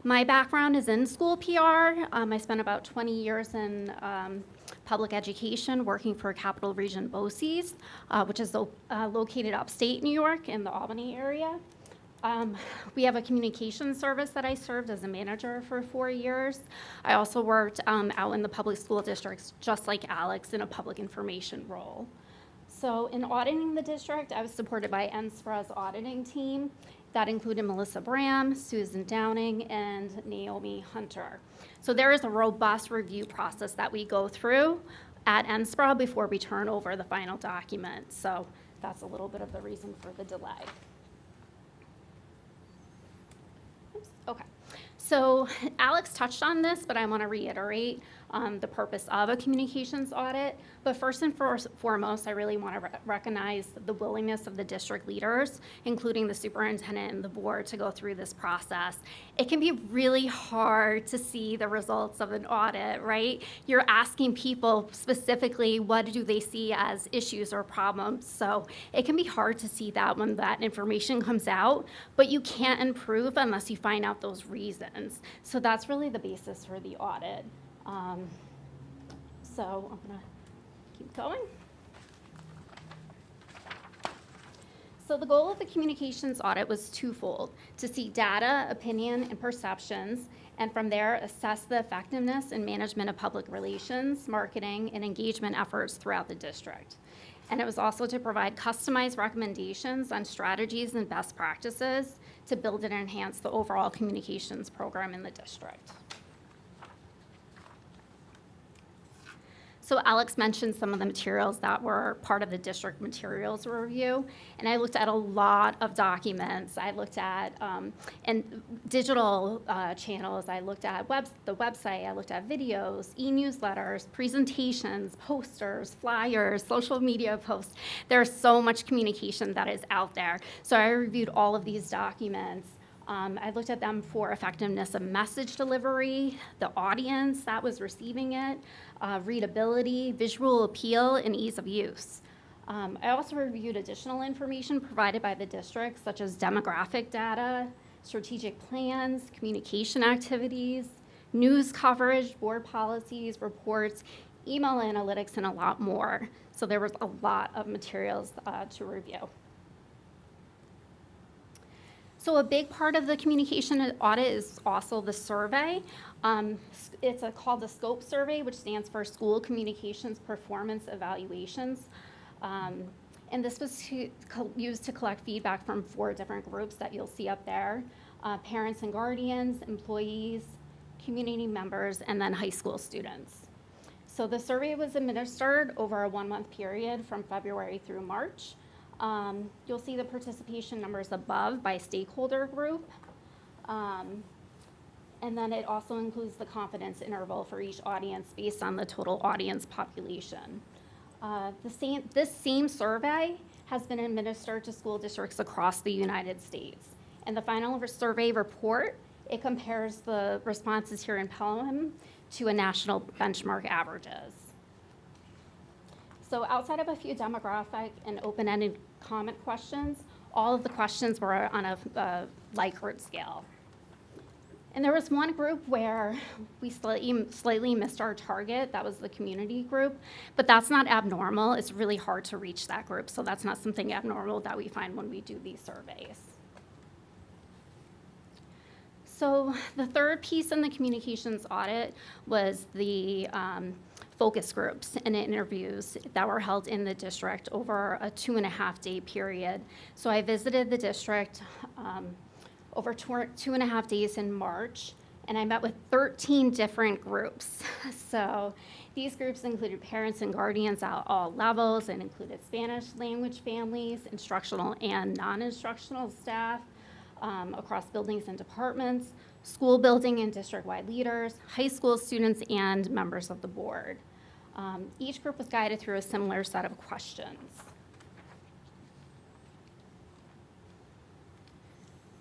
My background is in school PR. I spent about 20 years in public education working for Capital Region BOCES, which is located upstate New York in the Albany area. We have a communications service that I served as a manager for 4 years. I also worked out in the public school districts, just like Alex, in a public information role. So in auditing the district, I was supported by NSPRA's auditing team. That included Melissa Bram, Susan Downing, and Naomi Hunter. So there is a robust review process that we go through at NSPRA before we turn over the final document. So that's a little bit of the reason for the delay. Okay, so Alex touched on this, but I want to reiterate the purpose of a communications audit. But first and foremost, I really want to recognize the willingness of the district leaders, including the superintendent and the board, to go through this process. It can be really hard to see the results of an audit, right? You're asking people specifically what do they see as issues or problems. So it can be hard to see that when that information comes out, but you can't improve unless you find out those reasons. So that's really the basis for the audit. So I'm gonna keep going. So the goal of the communications audit was twofold: to see data, opinion, and perceptions, and from there assess the effectiveness and management of public relations, marketing, and engagement efforts throughout the district. And it was also to provide customized recommendations on strategies and best practices to build and enhance the overall communications program in the district. So Alex mentioned some of the materials that were part of the district materials review, and I looked at a lot of documents. I looked at and digital channels. I looked at the website. I looked at videos, e-newsletters, presentations, posters, flyers, social media posts. There's so much communication that is out there. So I reviewed all of these documents. I looked at them for effectiveness of message delivery, the audience that was receiving it, readability, visual appeal, and ease of use. I also reviewed additional information provided by the district, such as demographic data, strategic plans, communication activities, news coverage, board policies, reports, email analytics, and a lot more. So there was a lot of materials to review. So a big part of the communication audit is also the survey. It's called the SCOPE survey, which stands for School Communications Performance Evaluations. And this was used to collect feedback from 4 different groups that you'll see up there: parents and guardians, employees, community members, and then high school students. So the survey was administered over a 1-month period from February through March. You'll see the participation numbers above by stakeholder group. And then it also includes the confidence interval for each audience based on the total audience population. This same survey has been administered to school districts across the United States. And the final survey report, it compares the responses here in Pelham to a national benchmark averages. So outside of a few demographic and open-ended comment questions, all of the questions were on a Likert scale. And there was one group where we slightly missed our target. That was the community group, but that's not abnormal. It's really hard to reach that group, so that's not something abnormal that we find when we do these surveys. So the third piece in the communications audit was the focus groups and interviews that were held in the district over a 2.5-day period. So I visited the district over 2.5 days in March, and I met with 13 different groups. So these groups included parents and guardians at all levels, and included Spanish language families, instructional and non-instructional staff across buildings and departments, school building and district-wide leaders, high school students, and members of the board. Each group was guided through a similar set of questions.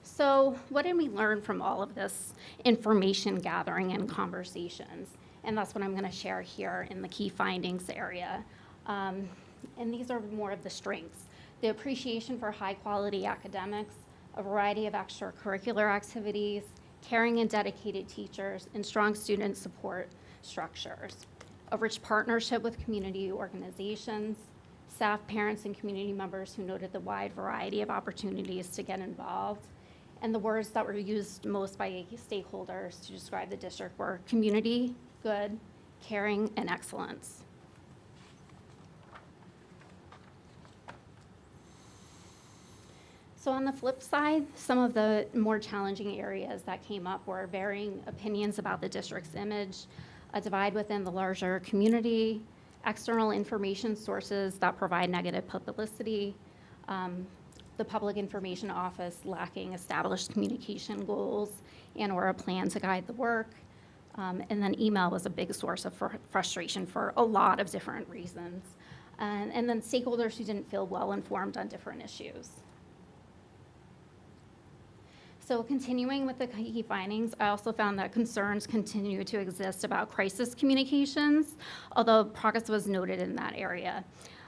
So what did we learn from all of this information gathering and conversations? and that's what I'm going to share here in the key findings area. And these are more of the strengths. The appreciation for high-quality academics, a variety of extracurricular activities, caring and dedicated teachers, and strong student support structures. A rich partnership with community organizations, staff, parents, and community members who noted the wide variety of opportunities to get involved. And the words that were used most by stakeholders to describe the district were community, good, caring, and excellence. So on the flip side, some of the more challenging areas that came up were varying opinions about the district's image, a divide within the larger community, external information sources that provide negative publicity, the Public Information Office lacking established communication goals and/or a plan to guide the work, and then email was a big source of frustration for a lot of different reasons, and then stakeholders who didn't feel well informed on different issues. So continuing with the key findings, I also found that concerns continue to exist about crisis communications, although progress was noted in that area.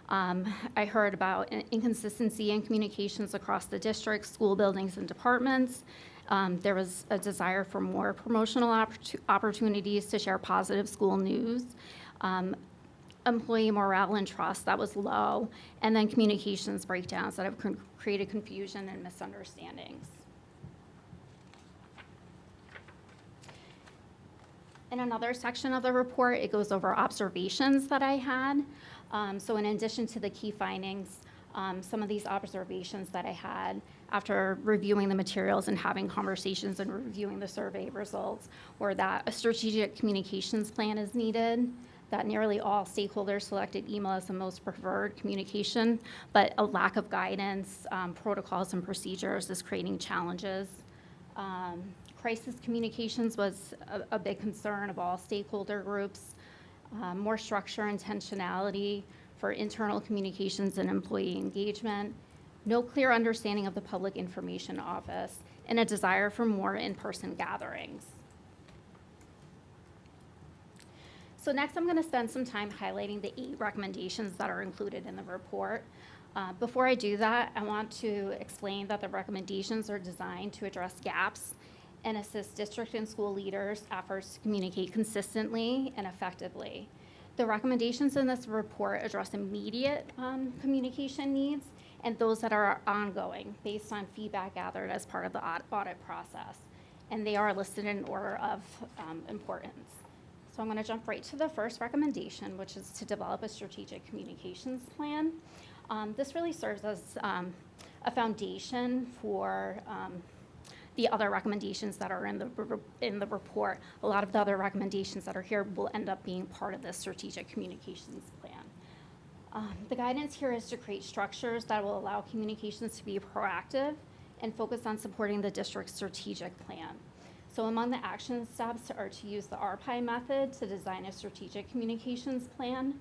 I heard about inconsistency in communications across the district, school buildings, and departments. There was a desire for more promotional opportunities to share positive school news. Employee morale and trust, that was low, and then communications breakdowns that have created confusion and misunderstandings. In another section of the report, it goes over observations that I had. So in addition to the key findings, some of these observations that I had after reviewing the materials and having conversations and reviewing the survey results were that a strategic communications plan is needed, that nearly all stakeholders selected email as the most preferred communication, but a lack of guidance, protocols, and procedures is creating challenges. Crisis communications was a big concern of all stakeholder groups. More structure and intentionality for internal communications and employee engagement, no clear understanding of the Public Information Office, and a desire for more in-person gatherings. So next, I'm going to spend some time highlighting the 8 recommendations that are included in the report. Before I do that, I want to explain that the recommendations are designed to address gaps and assist district and school leaders' efforts to communicate consistently and effectively. The recommendations in this report address immediate communication needs and those that are ongoing based on feedback gathered as part of the audit process. And they are listed in order of importance. So I'm going to jump right to the first recommendation, which is to develop a strategic communications plan. This really serves as a foundation for the other recommendations that are in the report. A lot of the other recommendations that are here will end up being part of this strategic communications plan. The guidance here is to create structures that will allow communications to be proactive and focus on supporting the district's strategic plan. So among the action steps are to use the RPI method to design a strategic communications plan.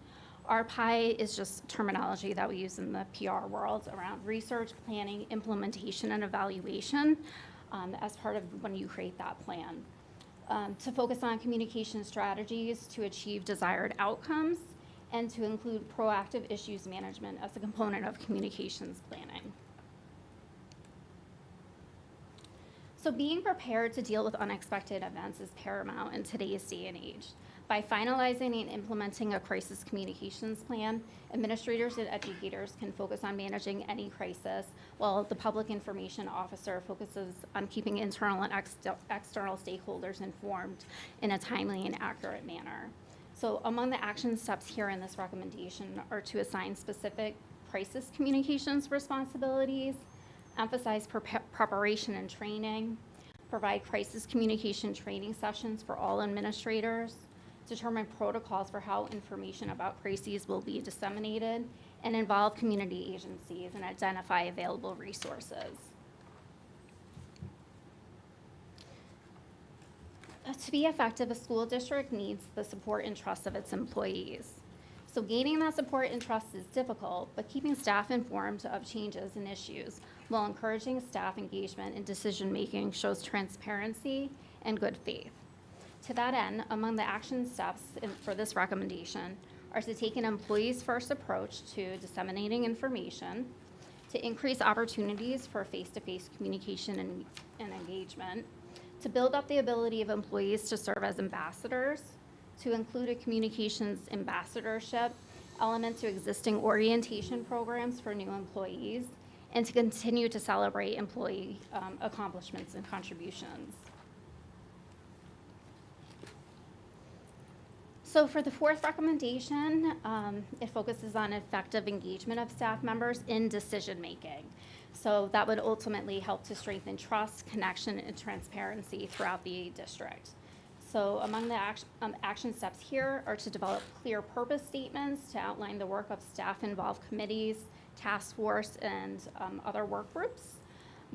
RPI is just terminology that we use in the PR world around research, planning, implementation, and evaluation as part of when you create that plan. To focus on communication strategies to achieve desired outcomes and to include proactive issues management as a component of communications planning. So being prepared to deal with unexpected events is paramount in today's day and age. By finalizing and implementing a crisis communications plan, administrators and educators can focus on managing any crisis, while the Public Information Officer focuses on keeping internal and external stakeholders informed in a timely and accurate manner. So among the action steps here in this recommendation are to assign specific crisis communications responsibilities, emphasize preparation and training, provide crisis communication training sessions for all administrators, determine protocols for how information about crises will be disseminated, and involve community agencies and identify available resources. To be effective, a school district needs the support and trust of its employees. So gaining that support and trust is difficult, but keeping staff informed of changes and issues while encouraging staff engagement in decision-making shows transparency and good faith. To that end, among the action steps for this recommendation are to take an employees first approach to disseminating information, to increase opportunities for face-to-face communication and engagement, to build up the ability of employees to serve as ambassadors, to include a communications ambassadorship element to existing orientation programs for new employees, and to continue to celebrate employee accomplishments and contributions. So for the fourth recommendation, it focuses on effective engagement of staff members in decision-making. So that would ultimately help to strengthen trust, connection, and transparency throughout the district. So among the action steps here are to develop clear purpose statements to outline the work of staff-involved committees, task force, and other work groups.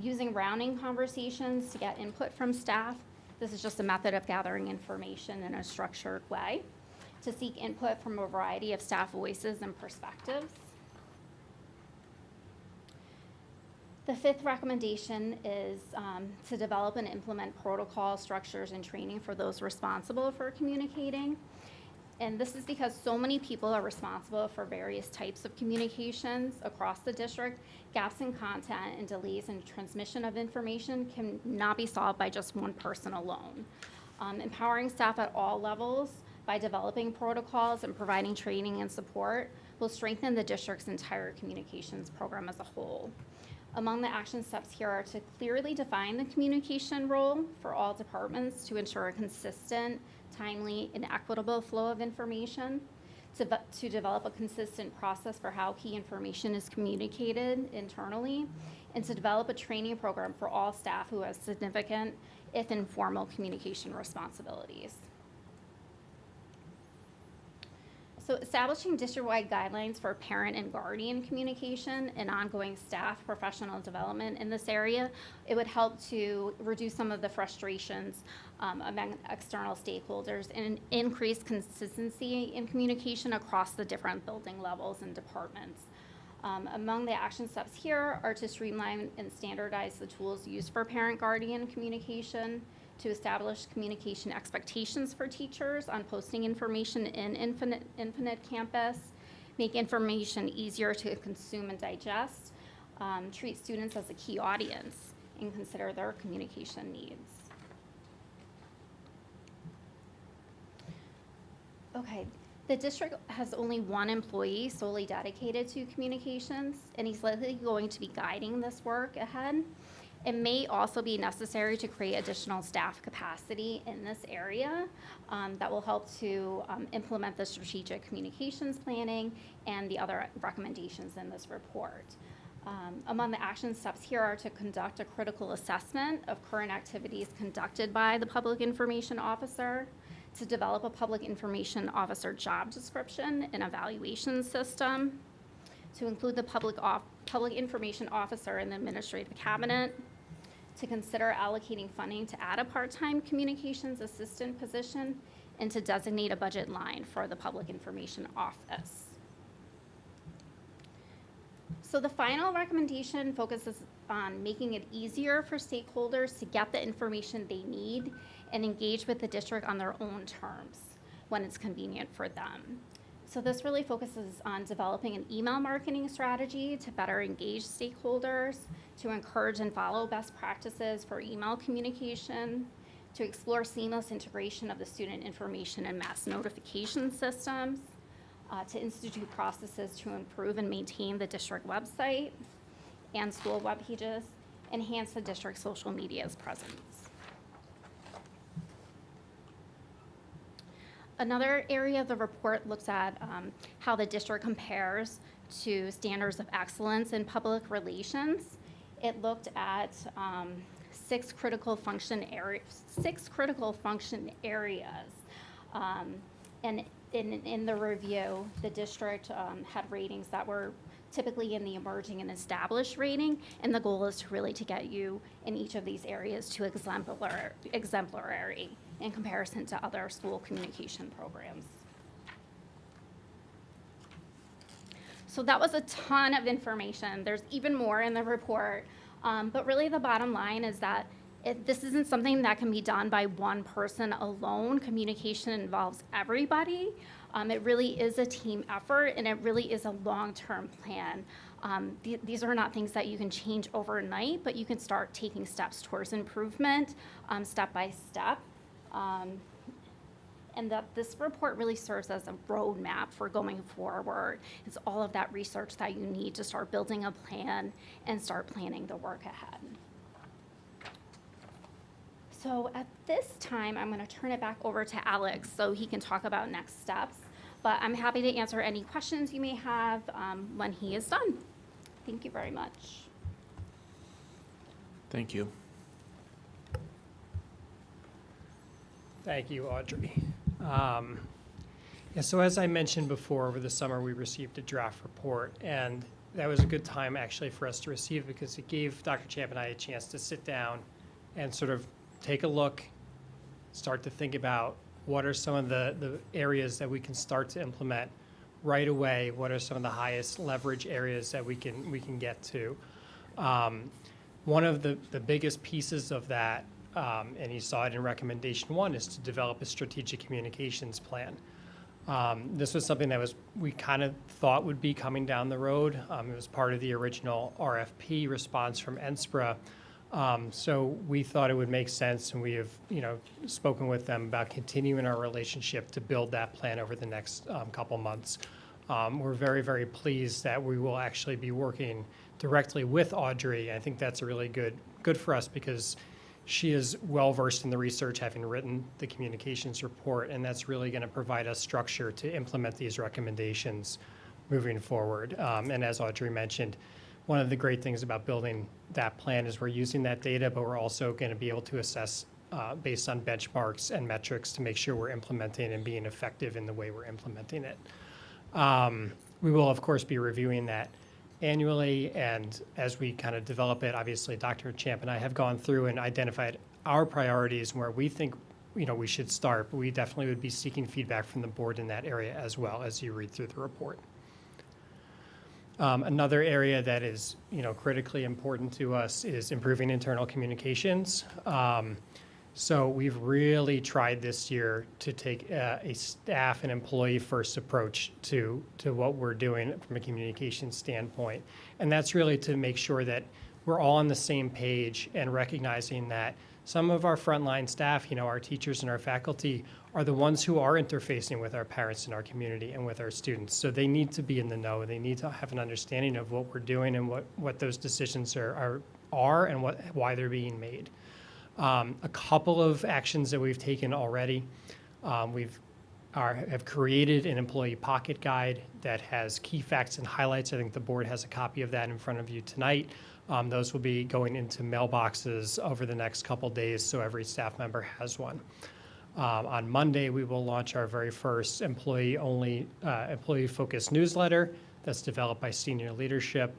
Using rounding conversations to get input from staff. This is just a method of gathering information in a structured way. To seek input from a variety of staff voices and perspectives. The fifth recommendation is to develop and implement protocol structures and training for those responsible for communicating. And this is because so many people are responsible for various types of communications across the district. Gaps in content and delays in transmission of information can not be solved by just one person alone. Empowering staff at all levels by developing protocols and providing training and support will strengthen the district's entire communications program as a whole. Among the action steps here are to clearly define the communication role for all departments to ensure a consistent, timely, and equitable flow of information, to develop a consistent process for how key information is communicated internally, and to develop a training program for all staff who has significant, if informal, communication responsibilities. So establishing district-wide guidelines for parent and guardian communication and ongoing staff professional development in this area, it would help to reduce some of the frustrations among external stakeholders and increase consistency in communication across the different building levels and departments. Among the action steps here are to streamline and standardize the tools used for parent-guardian communication, to establish communication expectations for teachers on posting information in Infinite Campus, make information easier to consume and digest, treat students as a key audience, and consider their communication needs. Okay, the district has only one employee solely dedicated to communications, and he's likely going to be guiding this work ahead. It may also be necessary to create additional staff capacity in this area that will help to implement the strategic communications planning and the other recommendations in this report. Among the action steps here are to conduct a critical assessment of current activities conducted by the public information officer, to develop a public information officer job description and evaluation system, to include the public information officer in the administrative cabinet, to consider allocating funding to add a part-time communications assistant position, and to designate a budget line for the public information office. So the final recommendation focuses on making it easier for stakeholders to get the information they need and engage with the district on their own terms when it's convenient for them. So this really focuses on developing an email marketing strategy to better engage stakeholders, to encourage and follow best practices for email communication, to explore seamless integration of the student information and mass notification systems, to institute processes to improve and maintain the district website and school web pages, enhance the district's social media's presence. Another area of the report looks at how the district compares to standards of excellence in public relations. It looked at six critical function areas. And in the review, the district had ratings that were typically in the emerging and established rating, and the goal is to really to get you in each of these areas to exemplary in comparison to other school communication programs. So that was a ton of information. There's even more in the report, but really the bottom line is that This isn't something that can be done by one person alone. Communication involves everybody. It really is a team effort, and it really is a long-term plan. These are not things that you can change overnight, but you can start taking steps towards improvement, step by step. And that this report really serves as a roadmap for going forward. It's all of that research that you need to start building a plan and start planning the work ahead. So at this time, I'm going to turn it back over to Alex so he can talk about next steps. But I'm happy to answer any questions you may have when he is done. Thank you very much. Thank you. Thank you, Audrey. Yeah, so as I mentioned before, over the summer, we received a draft report, and that was a good time actually for us to receive it because it gave Dr. Champ and I a chance to sit down and sort of take a look, start to think about what are some of the areas that we can start to implement right away, what are some of the highest leverage areas that we can get to. One of the biggest pieces of that, and you saw it in recommendation 1, is to develop a strategic communications plan. This was something that we kind of thought would be coming down the road. It was part of the original RFP response from NSPRA. So we thought it would make sense, and we have, spoken with them about continuing our relationship to build that plan over the next couple months. We're very, very pleased that we will actually be working directly with Audrey. I think that's really good for us because she is well-versed in the research, having written the communications report, and that's really going to provide us structure to implement these recommendations moving forward. And as Audrey mentioned, one of the great things about building that plan is we're using that data, but we're also going to be able to assess based on benchmarks and metrics to make sure we're implementing and being effective in the way we're implementing it. We will, of course, be reviewing that annually, and as we kind of develop it, obviously Dr. Champ and I have gone through and identified our priorities where we think we should start, but we definitely would be seeking feedback from the board in that area as well as you read through the report. Another area that is critically important to us is improving internal communications. So we've really tried this year to take a staff and employee first approach to what we're doing from a communication standpoint. And that's really to make sure that we're all on the same page and recognizing that some of our frontline staff, our teachers and our faculty, are the ones who are interfacing with our parents in our community and with our students. So they need to be in the know. They need to have an understanding of what we're doing and what those decisions are and why they're being made. A couple of actions that we've taken already. Have created an employee pocket guide that has key facts and highlights. I think the board has a copy of that in front of you tonight. Those will be going into mailboxes over the next couple days, so every staff member has one. On Monday, we will launch our very first employee-focused newsletter that's developed by senior leadership,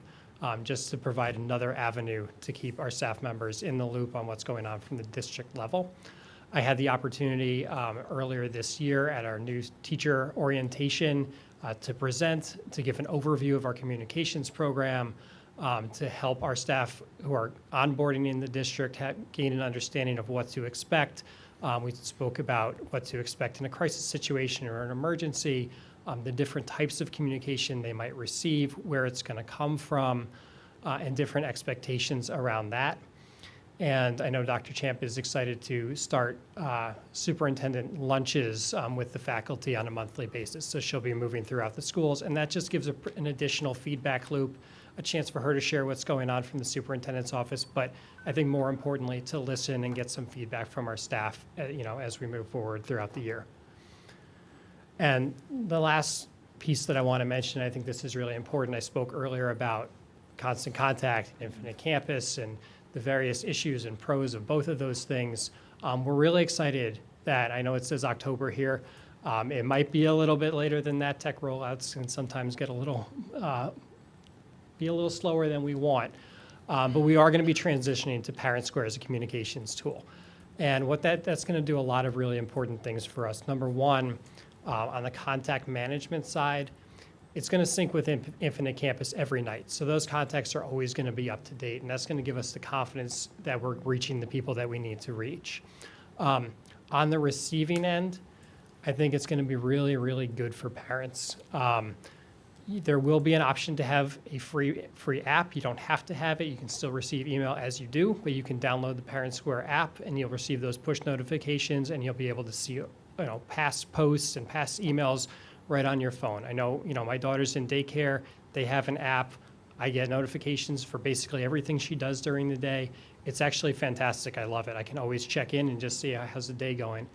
just to provide another avenue to keep our staff members in the loop on what's going on from the district level. I had the opportunity earlier this year at our new teacher orientation to present, to give an overview of our communications program, to help our staff who are onboarding in the district gain an understanding of what to expect. We spoke about what to expect in a crisis situation or an emergency, the different types of communication they might receive, where it's going to come from, and different expectations around that. And I know Dr. Champ is excited to start superintendent lunches with the faculty on a monthly basis. So she'll be moving throughout the schools, and that just gives an additional feedback loop, a chance for her to share what's going on from the superintendent's office, but I think more importantly, to listen and get some feedback from our staff, as we move forward throughout the year. And the last piece that I want to mention, I think this is really important. I spoke earlier about constant contact, infinite campus, and the various issues and pros of both of those things. We're really excited that, I know it says October here, it might be a little bit later than that. Tech rollouts can sometimes get be a little slower than we want, but we are going to be transitioning to Parent Square as a communications tool. And what that's going to do a lot of really important things for us. Number one, on the contact management side, it's going to sync with Infinite Campus every night. So those contacts are always going to be up to date, and that's going to give us the confidence that we're reaching the people that we need to reach. On the receiving end, I think it's going to be really, really good for parents. There will be an option to have a free app. You don't have to have it. You can still receive email as you do, but you can download the Parent Square app, and you'll receive those push notifications, and you'll be able to see past posts and past emails right on your phone. I know, my daughter's in daycare. They have an app. I get notifications for basically everything she does during the day. It's actually fantastic. I love it. I can always check in and just see how's the day going.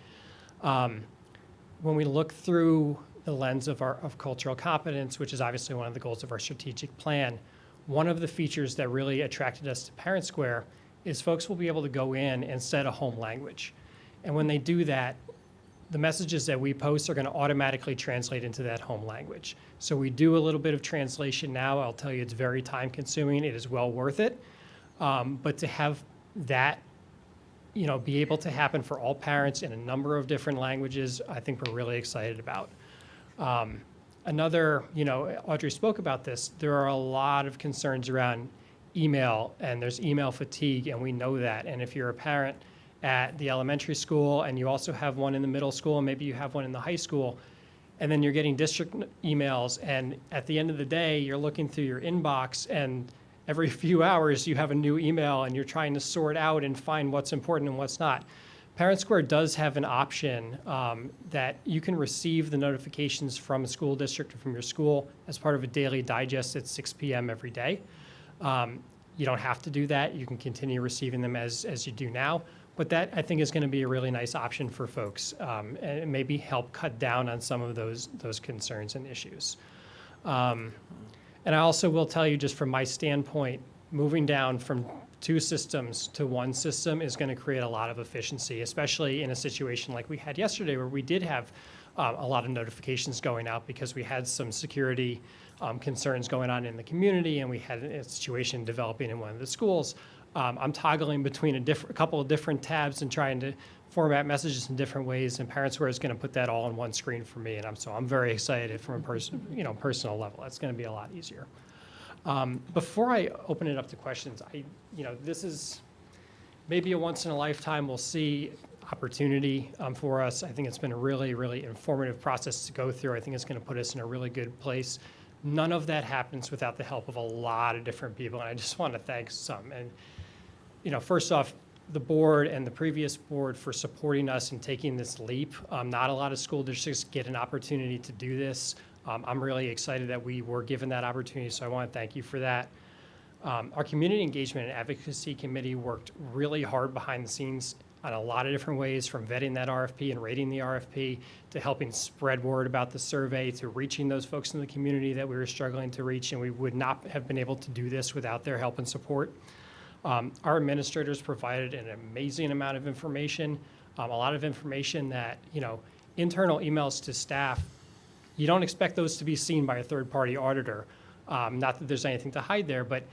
When we look through the lens of cultural competence, which is obviously one of the goals of our strategic plan, one of the features that really attracted us to Parent Square is folks will be able to go in and set a home language. And when they do that, the messages that we post are going to automatically translate into that home language. So we do a little bit of translation now. I'll tell you, it's very time consuming. It is well worth it. But to have that be able to happen for all parents in a number of different languages, I think we're really excited about. Audrey spoke about this. There are a lot of concerns around email, and there's email fatigue, and we know that. And if you're a parent at the elementary school and you also have one in the middle school, and maybe you have one in the high school, and then you're getting district emails, and at the end of the day, you're looking through your inbox, and every few hours you have a new email, and you're trying to sort out and find what's important and what's not. Parent Square does have an option that you can receive the notifications from a school district or from your school as part of a daily digest at 6 p.m. every day. You don't have to do that. You can continue receiving them as you do now. But that, I think, is going to be a really nice option for folks and maybe help cut down on some of those concerns and issues. And I also will tell you, just from my standpoint, moving down from 2 systems to 1 system is going to create a lot of efficiency, especially in a situation like we had yesterday, where we did have a lot of notifications going out because we had some security concerns going on in the community, and we had a situation developing in one of the schools. I'm toggling between a couple of different tabs and trying to format messages in different ways, and Parent Square is going to put that all on one screen for me, and I'm very excited from a personal level. That's going to be a lot easier. Before I open it up to questions, this is maybe a once in a lifetime, we'll see, opportunity for us. I think it's been a really, really informative process to go through. I think it's going to put us in a really good place. None of that happens without the help of a lot of different people, and I just want to thank some. And first off, the board and the previous board for supporting us and taking this leap. Not a lot of school districts get an opportunity to do this. I'm really excited that we were given that opportunity, so I want to thank you for that. Our Community Engagement and Advocacy Committee worked really hard behind the scenes on a lot of different ways, from vetting that RFP and rating the RFP, to helping spread word about the survey, to reaching those folks in the community that we were struggling to reach, and we would not have been able to do this without their help and support. Our administrators provided an amazing amount of information, a lot of information that, internal emails to staff, you don't expect those to be seen by a third-party auditor. Not that there's anything to hide there, but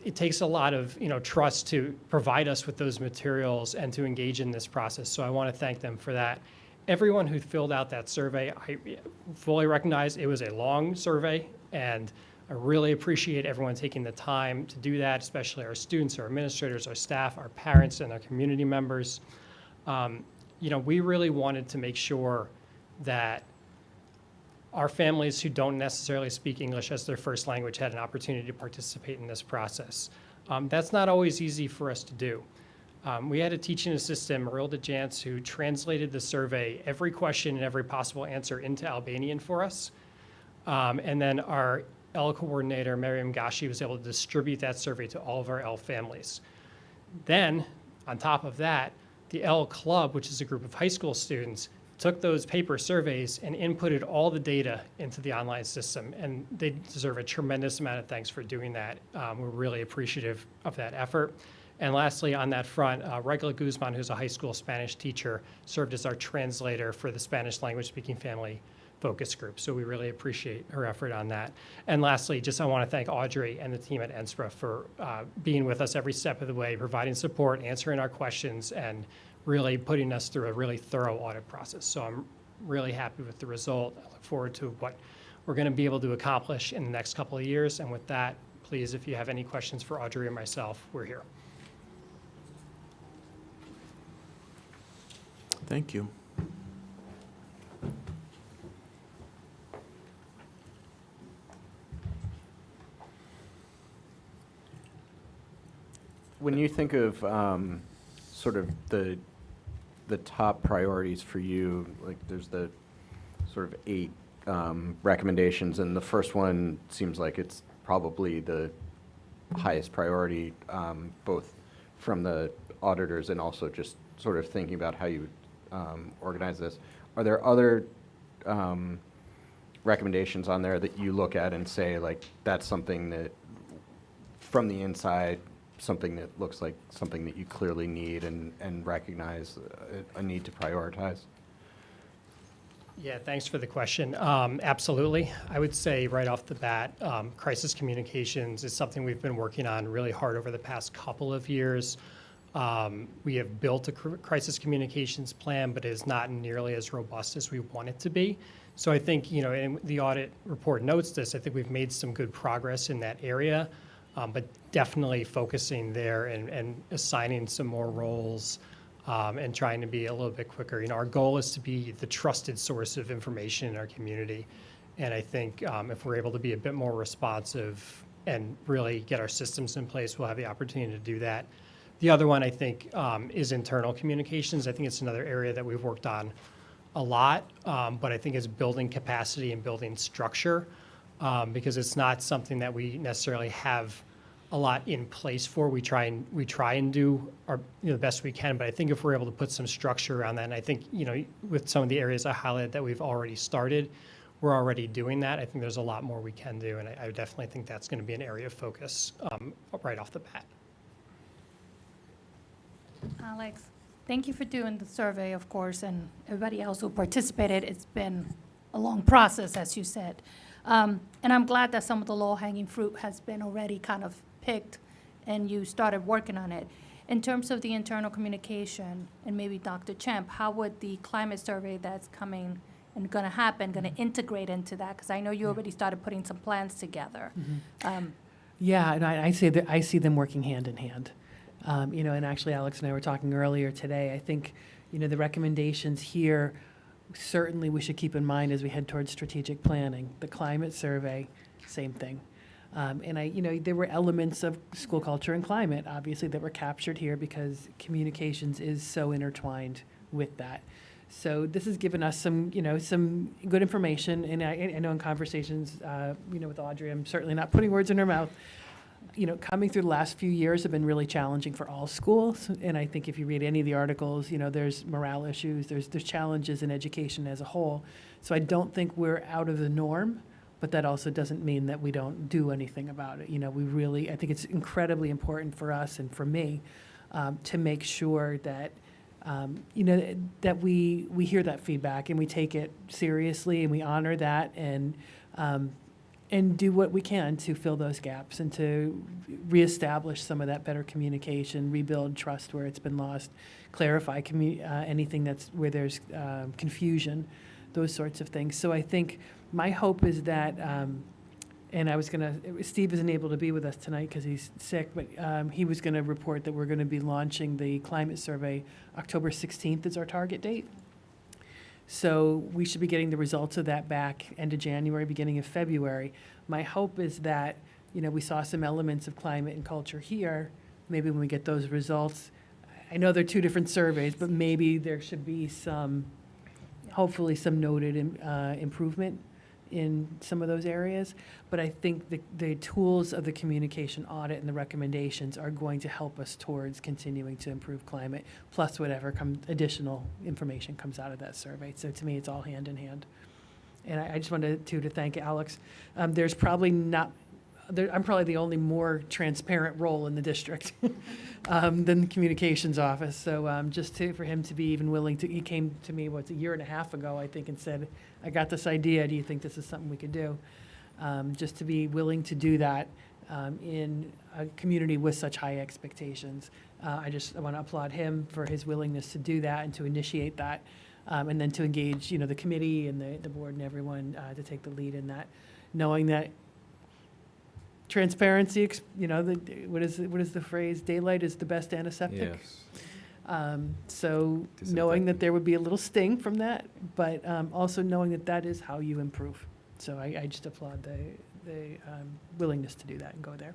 it takes a lot of trust to provide us with those materials and to engage in this process. So I want to thank them for that. Everyone who filled out that survey, I fully recognize it was a long survey, and I really appreciate everyone taking the time to do that, especially our students, our administrators, our staff, our parents, and our community members. We really wanted to make sure that our families who don't necessarily speak English as their first language had an opportunity to participate in this process. That's not always easy for us to do. We had a teaching assistant, Marilda Jantz, who translated the survey, every question and every possible answer, into Albanian for us. And then our L coordinator, Miriam Gashi, was able to distribute that survey to all of our L families. Then, on top of that, the L Club, which is a group of high school students, took those paper surveys and inputted all the data into the online system, and they deserve a tremendous amount of thanks for doing that. We're really appreciative of that effort. And lastly, on that front, Regla Guzman, who's a high school Spanish teacher, served as our translator for the Spanish language speaking family focus group. So we really appreciate her effort on that. And lastly, I want to thank Audrey and the team at NSPRA for being with us every step of the way, providing support, answering our questions, and really putting us through a really thorough audit process. So I'm really happy with the result. I look forward to what we're going to be able to accomplish in the next couple of years. And with that, please, if you have any questions for Audrey or myself, we're here. Thank you. When you think of sort of the top priorities for you, like there's the sort of 8 recommendations, and the first one seems like it's probably the highest priority, both from the auditors and also just sort of thinking about how you organize this. Are there other recommendations on there that you look at and say, like, that's something that, from the inside, something that looks like something that you clearly need and recognize a need to prioritize? Yeah, thanks for the question. Absolutely. I would say right off the bat, crisis communications is something we've been working on really hard over the past couple of years. We have built a crisis communications plan, but it is not nearly as robust as we want it to be. So I think, and the audit report notes this, I think we've made some good progress in that area, but definitely focusing there and assigning some more roles and trying to be a little bit quicker. Our goal is to be the trusted source of information in our community. And I think if we're able to be a bit more responsive and really get our systems in place, we'll have the opportunity to do that. The other one, I think, is internal communications. I think it's another area that we've worked on a lot, but I think it's building capacity and building structure because it's not something that we necessarily have a lot in place for. We try and do our the best we can, but I think if we're able to put some structure around that, and I think with some of the areas I highlighted that we've already started, we're already doing that. I think there's a lot more we can do, and I definitely think that's going to be an area of focus right off the bat. Alex, thank you for doing the survey, of course, and everybody else who participated. It's been a long process, as you said. And I'm glad that some of the low-hanging fruit has been already kind of picked and you started working on it. In terms of the internal communication, and maybe Dr. Champ, how would the climate survey that's coming and going to happen, going to integrate into that? Because I know you already started putting some plans together. Yeah, and I see them working hand in hand. And actually Alex and I were talking earlier today. I think, the recommendations here, certainly we should keep in mind as we head towards strategic planning. The climate survey, same thing. And there were elements of school culture and climate, obviously, that were captured here because communications is so intertwined with that. So this has given us some good information. And I know in conversations, with Audrey, I'm certainly not putting words in her mouth. Coming through the last few years have been really challenging for all schools. And I think if you read any of the articles, there's morale issues, there's challenges in education as a whole. So I don't think we're out of the norm, but that also doesn't mean that we don't do anything about it. I think it's incredibly important for us and for me to make sure that, that we hear that feedback and we take it seriously and we honor that and do what we can to fill those gaps and to reestablish some of that better communication, rebuild trust where it's been lost, clarify anything that's where there's confusion, those sorts of things. So I think my hope is that, and Steve isn't able to be with us tonight because he's sick, but he was going to report that we're going to be launching the climate survey October 16th is our target date. So we should be getting the results of that back end of January, beginning of February. My hope is that, we saw some elements of climate and culture here. Maybe when we get those results, I know they're 2 different surveys, but maybe there should be hopefully some noted improvement in some of those areas. But I think the tools of the communication audit and the recommendations are going to help us towards continuing to improve climate, plus whatever additional information comes out of that survey. So to me, it's all hand in hand. And I just wanted to thank Alex. There's probably not, I'm probably the only more transparent role in the district than the communications office. So for him to be even willing to, he came to me, a year and a half ago, I think, and said, I got this idea. Do you think this is something we could do? Just to be willing to do that in a community with such high expectations. I want to applaud him for his willingness to do that and to initiate that. and then to engage, the committee and the board and everyone to take the lead in that, knowing that transparency, what is the phrase? Daylight is the best antiseptic. Yes. So knowing that there would be a little sting from that, but also knowing that that is how you improve. So I just applaud the willingness to do that and go there.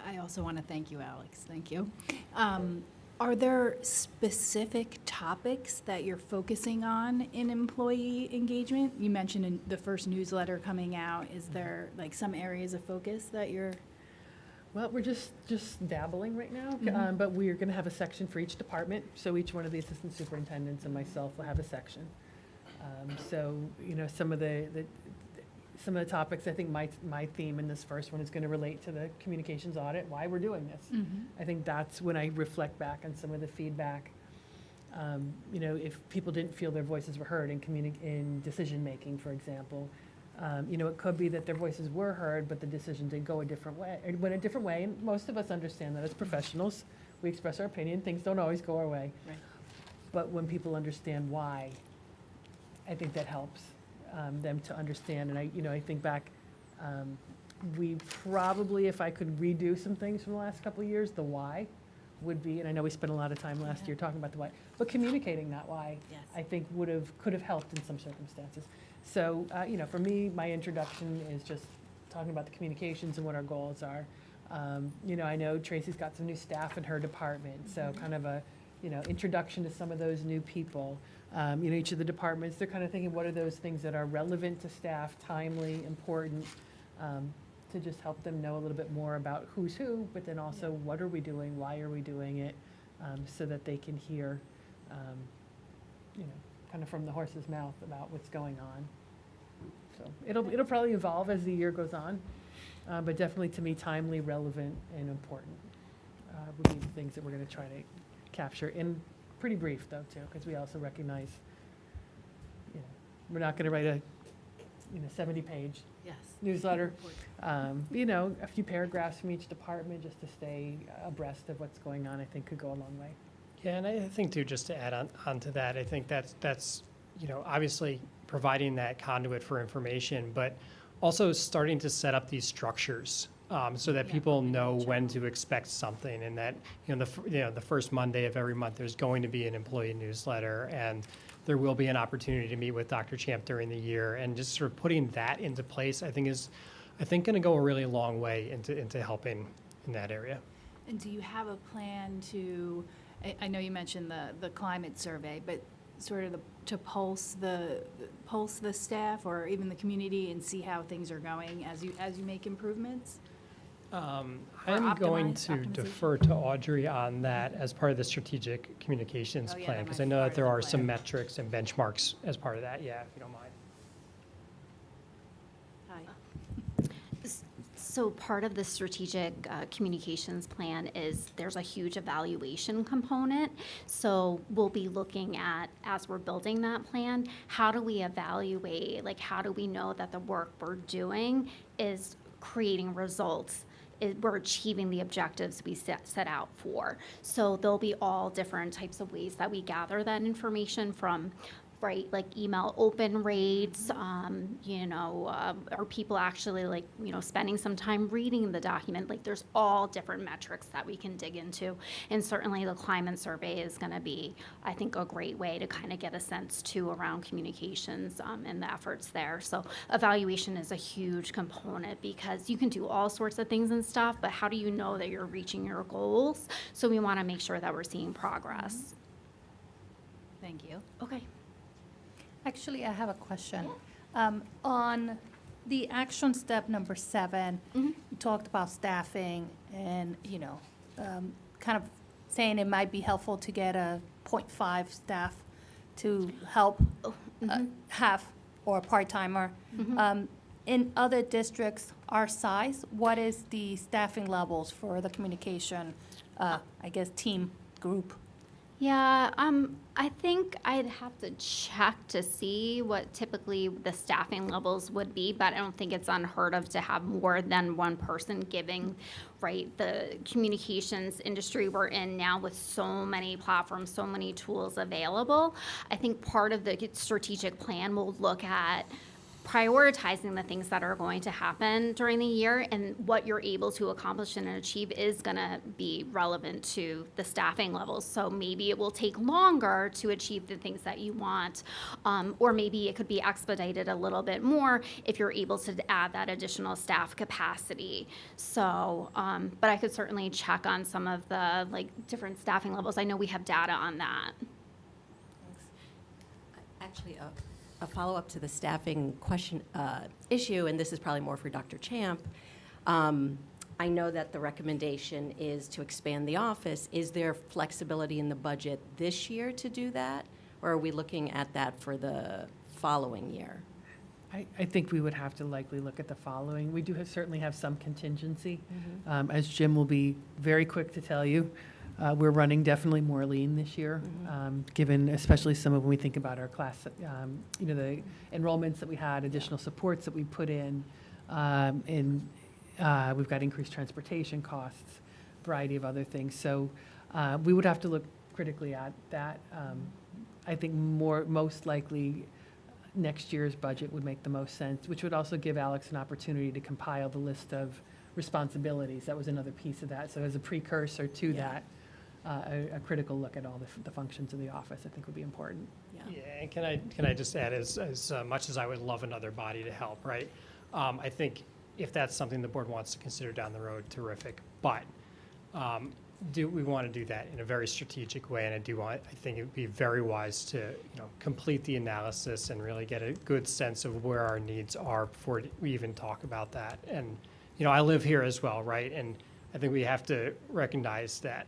I also want to thank you, Alex. Thank you. Are there specific topics that you're focusing on in employee engagement? You mentioned in the first newsletter coming out. Is there like some areas of focus that you're? Well, we're just dabbling right now, but we're going to have a section for each department. So each one of the assistant superintendents and myself will have a section. So some of the topics, I think my theme in this first one is going to relate to the communications audit, why we're doing this. I think that's when I reflect back on some of the feedback. If people didn't feel their voices were heard in decision-making, for example, it could be that their voices were heard, but the decision did go a different way. It went a different way, and most of us understand that as professionals. We express our opinion. Things don't always go our way. Right. But when people understand why, I think that helps them to understand. And I think back, we probably, if I could redo some things from the last couple of years, the why would be, and I know we spent a lot of time last year talking about the why, but communicating that why, Yes. I think could have helped in some circumstances. So, for me, my introduction is just talking about the communications and what our goals are. I know Tracy's got some new staff in her department, so kind of a, introduction to some of those new people. Each of the departments, they're kind of thinking, what are those things that are relevant to staff, timely, important, to just help them know a little bit more about who's who, but then also what are we doing, why are we doing it, so that they can hear, kind of from the horse's mouth about what's going on. So it'll probably evolve as the year goes on, but definitely to me, timely, relevant, and important would be the things that we're going to try to capture in pretty brief, though, too, because we also recognize, we're not going to write a 70-page Yes. newsletter. A few paragraphs from each department just to stay abreast of what's going on, I think could go a long way. Yeah, and I think too, just to add on to that, I think that's obviously providing that conduit for information, but also starting to set up these structures so that people know when to expect something, and that the first Monday of every month there's going to be an employee newsletter, and there will be an opportunity to meet with Dr. Champ during the year, and just sort of putting that into place, I think going to go a really long way into helping in that area. And do you have a plan to? I know you mentioned the climate survey, but sort of to pulse the staff or even the community and see how things are going as you make improvements? I'm going to defer to Audrey on that as part of the strategic communications plan, that because might I be know part that of there the are some plan. metrics and benchmarks as part of that, yeah, if you don't mind. Hi. So part of the strategic communications plan is there's a huge evaluation component. So we'll be looking at, as we're building that plan, how do we evaluate, like how do we know that the work we're doing is creating results? We're achieving the objectives we set out for. So there'll be all different types of ways that we gather that information from, right, like email open rates, are people actually spending some time reading the document? Like there's all different metrics that we can dig into. And certainly the climate survey is gonna be, I think, a great way to kind of get a sense too around communications and the efforts there. So evaluation is a huge component because you can do all sorts of things and stuff, but how do you know that you're reaching your goals? So we wanna make sure that we're seeing progress. Thank you. Okay. Actually, I have a question. On the action step number 7, you talked about staffing and, kind of saying it might be helpful to get a 0.5 staff to help half or part-timer. In other districts our size, what is the staffing levels for the communication, team group? Yeah, I think I'd have to check to see what typically the staffing levels would be, but I don't think it's unheard of to have more than one person giving, right? The communications industry we're in now with so many platforms, so many tools available. I think part of the strategic plan will look at prioritizing the things that are going to happen during the year, and what you're able to accomplish and achieve is going to be relevant to the staffing levels. So maybe it will take longer to achieve the things that you want, or maybe it could be expedited a little bit more if you're able to add that additional staff capacity. So, but I could certainly check on some of the different staffing levels. I know we have data on that. Actually, a follow-up to the staffing question issue, and this is probably more for Dr. Champ. I know that the recommendation is to expand the office. Is there flexibility in the budget this year to do that, or are we looking at that for the following year? I think we would have to likely look at the following. We do certainly have some contingency. As Jim will be very quick to tell you, we're running definitely more lean this year, given especially some of when we think about our class, the enrollments that we had, additional supports that we put in, and we've got increased transportation costs, variety of other things. So we would have to look critically at that. I think most likely next year's budget would make the most sense, which would also give Alex an opportunity to compile the list of responsibilities. That was another piece of that. So as a precursor to that, a critical look at all the functions of the office, I think, would be important. Yeah, and can I just add, as much as I would love another body to help, right? I think if that's something the board wants to consider down the road, terrific. But do we want to do that in a very strategic way? And I think it would be very wise to complete the analysis and really get a good sense of where our needs are before we even talk about that. And I live here as well, right? And I think we have to recognize that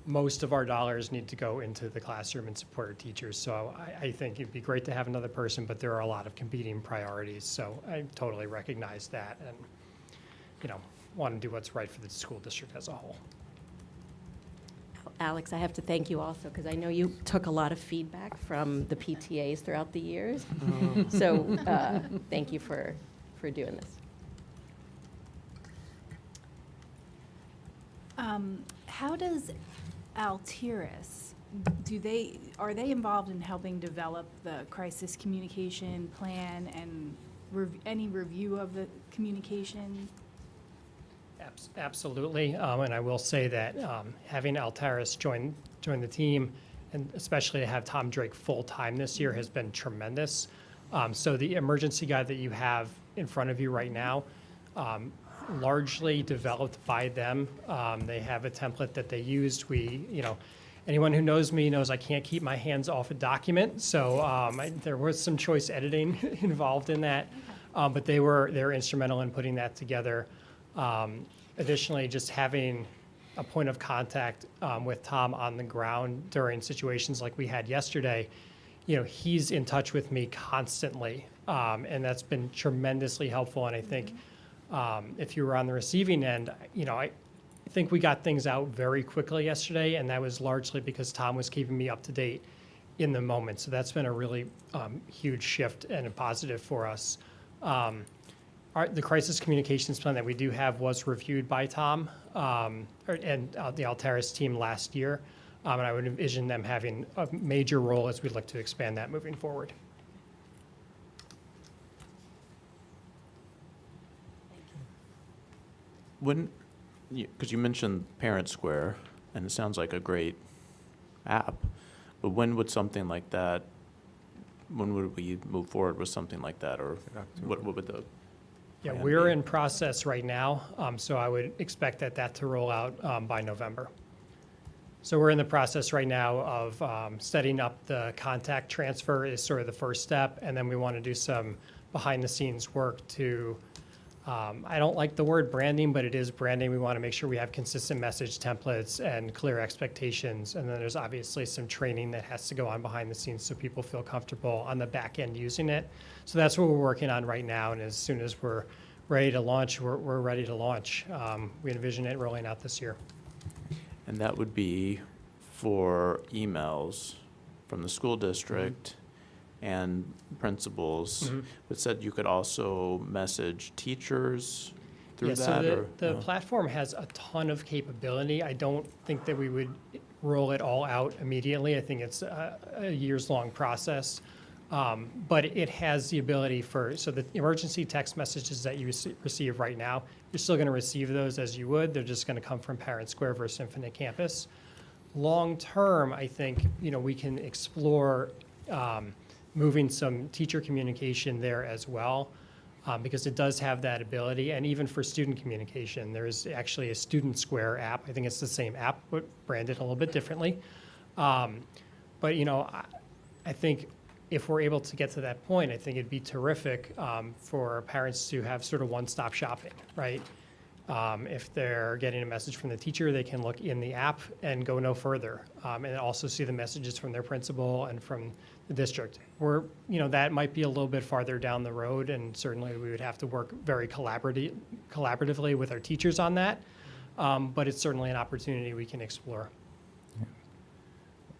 most of our dollars need to go into the classroom and support our teachers. So I think it'd be great to have another person, but there are a lot of competing priorities. So I totally recognize that, and want to do what's right for the school district as a whole. Alex, I have to thank you also, because I know you took a lot of feedback from the PTAs throughout the years. So thank you for doing this. How does Altiris, are they involved in helping develop the crisis communication plan and any review of the communication? Absolutely, and I will say that having Altiris join the team, and especially to have Tom Drake full-time this year, has been tremendous. So the emergency guide that you have in front of you right now, largely developed by them. They have a template that they used. Anyone who knows me knows I can't keep my hands off a document, so there was some choice editing involved in that, but they're instrumental in putting that together. Additionally, just having a point of contact with Tom on the ground during situations like we had yesterday, he's in touch with me constantly, and that's been tremendously helpful. And I think if you were on the receiving end, I think we got things out very quickly yesterday, and that was largely because Tom was keeping me up to date in the moment. So that's been a really huge shift and a positive for us. The crisis communications plan that we do have was reviewed by Tom and the Altiris team last year, and I would envision them having a major role as we look to expand that moving forward. Because you mentioned Parent Square, and it sounds like a great app, but when would we move forward with something like that, or what would the Yeah, plan we're be? in process right now, so I would expect that to roll out by November. So we're in the process right now of setting up the contact transfer is sort of the first step, and then we want to do some behind-the-scenes work to, I don't like the word branding, but it is branding. We want to make sure we have consistent message templates and clear expectations, and then there's obviously some training that has to go on behind the scenes so people feel comfortable on the back end using it. So that's what we're working on right now, and as soon as we're ready to launch, we're ready to launch. We envision it rolling out this year. And that would be for emails from the school district and principals. It said you could also message teachers through Yeah, that? so or the no? platform has a ton of capability. I don't think that we would roll it all out immediately. I think it's a years-long process. But it has the ability so the emergency text messages that you receive right now, you're still going to receive those as you would. They're just going to come from Parent Square versus Infinite Campus. Long-term, I think, we can explore moving some teacher communication there as well, because it does have that ability. And even for student communication, there's actually a Student Square app. I think it's the same app, but branded a little bit differently. But, I think if we're able to get to that point, I think it'd be terrific for parents to have sort of one-stop shopping, right? If they're getting a message from the teacher, they can look in the app and go no further, and also see the messages from their principal and from the district. That might be a little bit farther down the road, and certainly we would have to work very collaboratively with our teachers on that. But it's certainly an opportunity we can explore.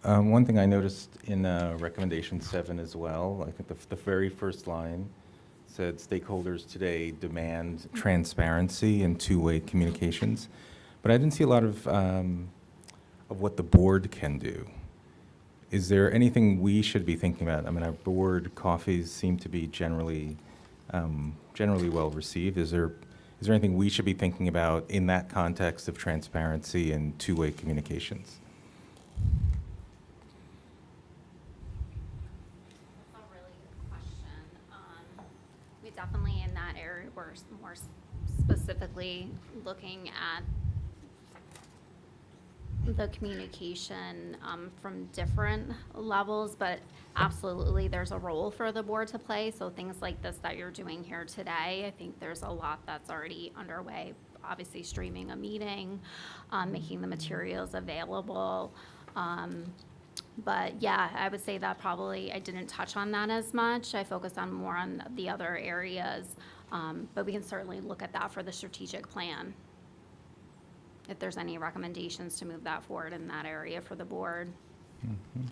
One thing I noticed in recommendation 7 as well, I think the very first line said stakeholders today demand transparency and two-way communications, but I didn't see a lot of what the board can do. Is there anything we should be thinking about? I mean, our board coffees seem to be generally well received. Is there anything we should be thinking about in that context of transparency and two-way communications? We definitely, in that area, we're more specifically looking at the communication from different levels, but absolutely there's a role for the board to play. So things like this that you're doing here today, I think there's a lot that's already underway. Obviously streaming a meeting, making the materials available. But yeah, I would say that probably I didn't touch on that as much. I focused on more on the other areas, but we can certainly look at that for the strategic plan. If there's any recommendations to move that forward in that area for the board. Mm-hmm.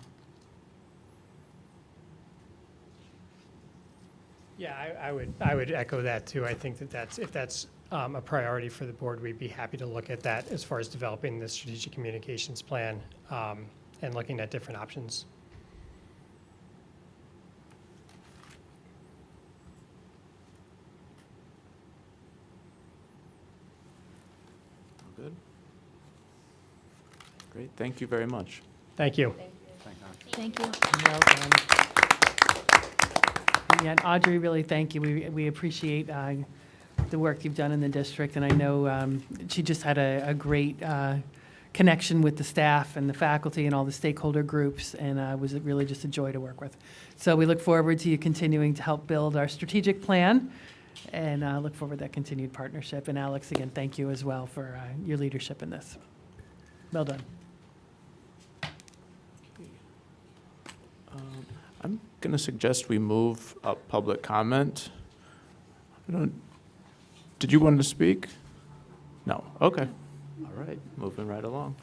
Yeah, I would echo that too. I think if that's a priority for the board, we'd be happy to look at that as far as developing the strategic communications plan. And looking at different options. Good. Great, thank you very much. Thank you. Thank you. Well done. Yeah, and Audrey, really thank you. We appreciate the work you've done in the district, and I know she just had a great connection with the staff and the faculty and all the stakeholder groups, and was really just a joy to work with. So we look forward to you continuing to help build our strategic plan, and look forward to that continued partnership. And Alex, again, thank you as well for your leadership in this. Well done. I'm going to suggest we move up public comment. Did you want to speak? No, okay. All right, moving right along.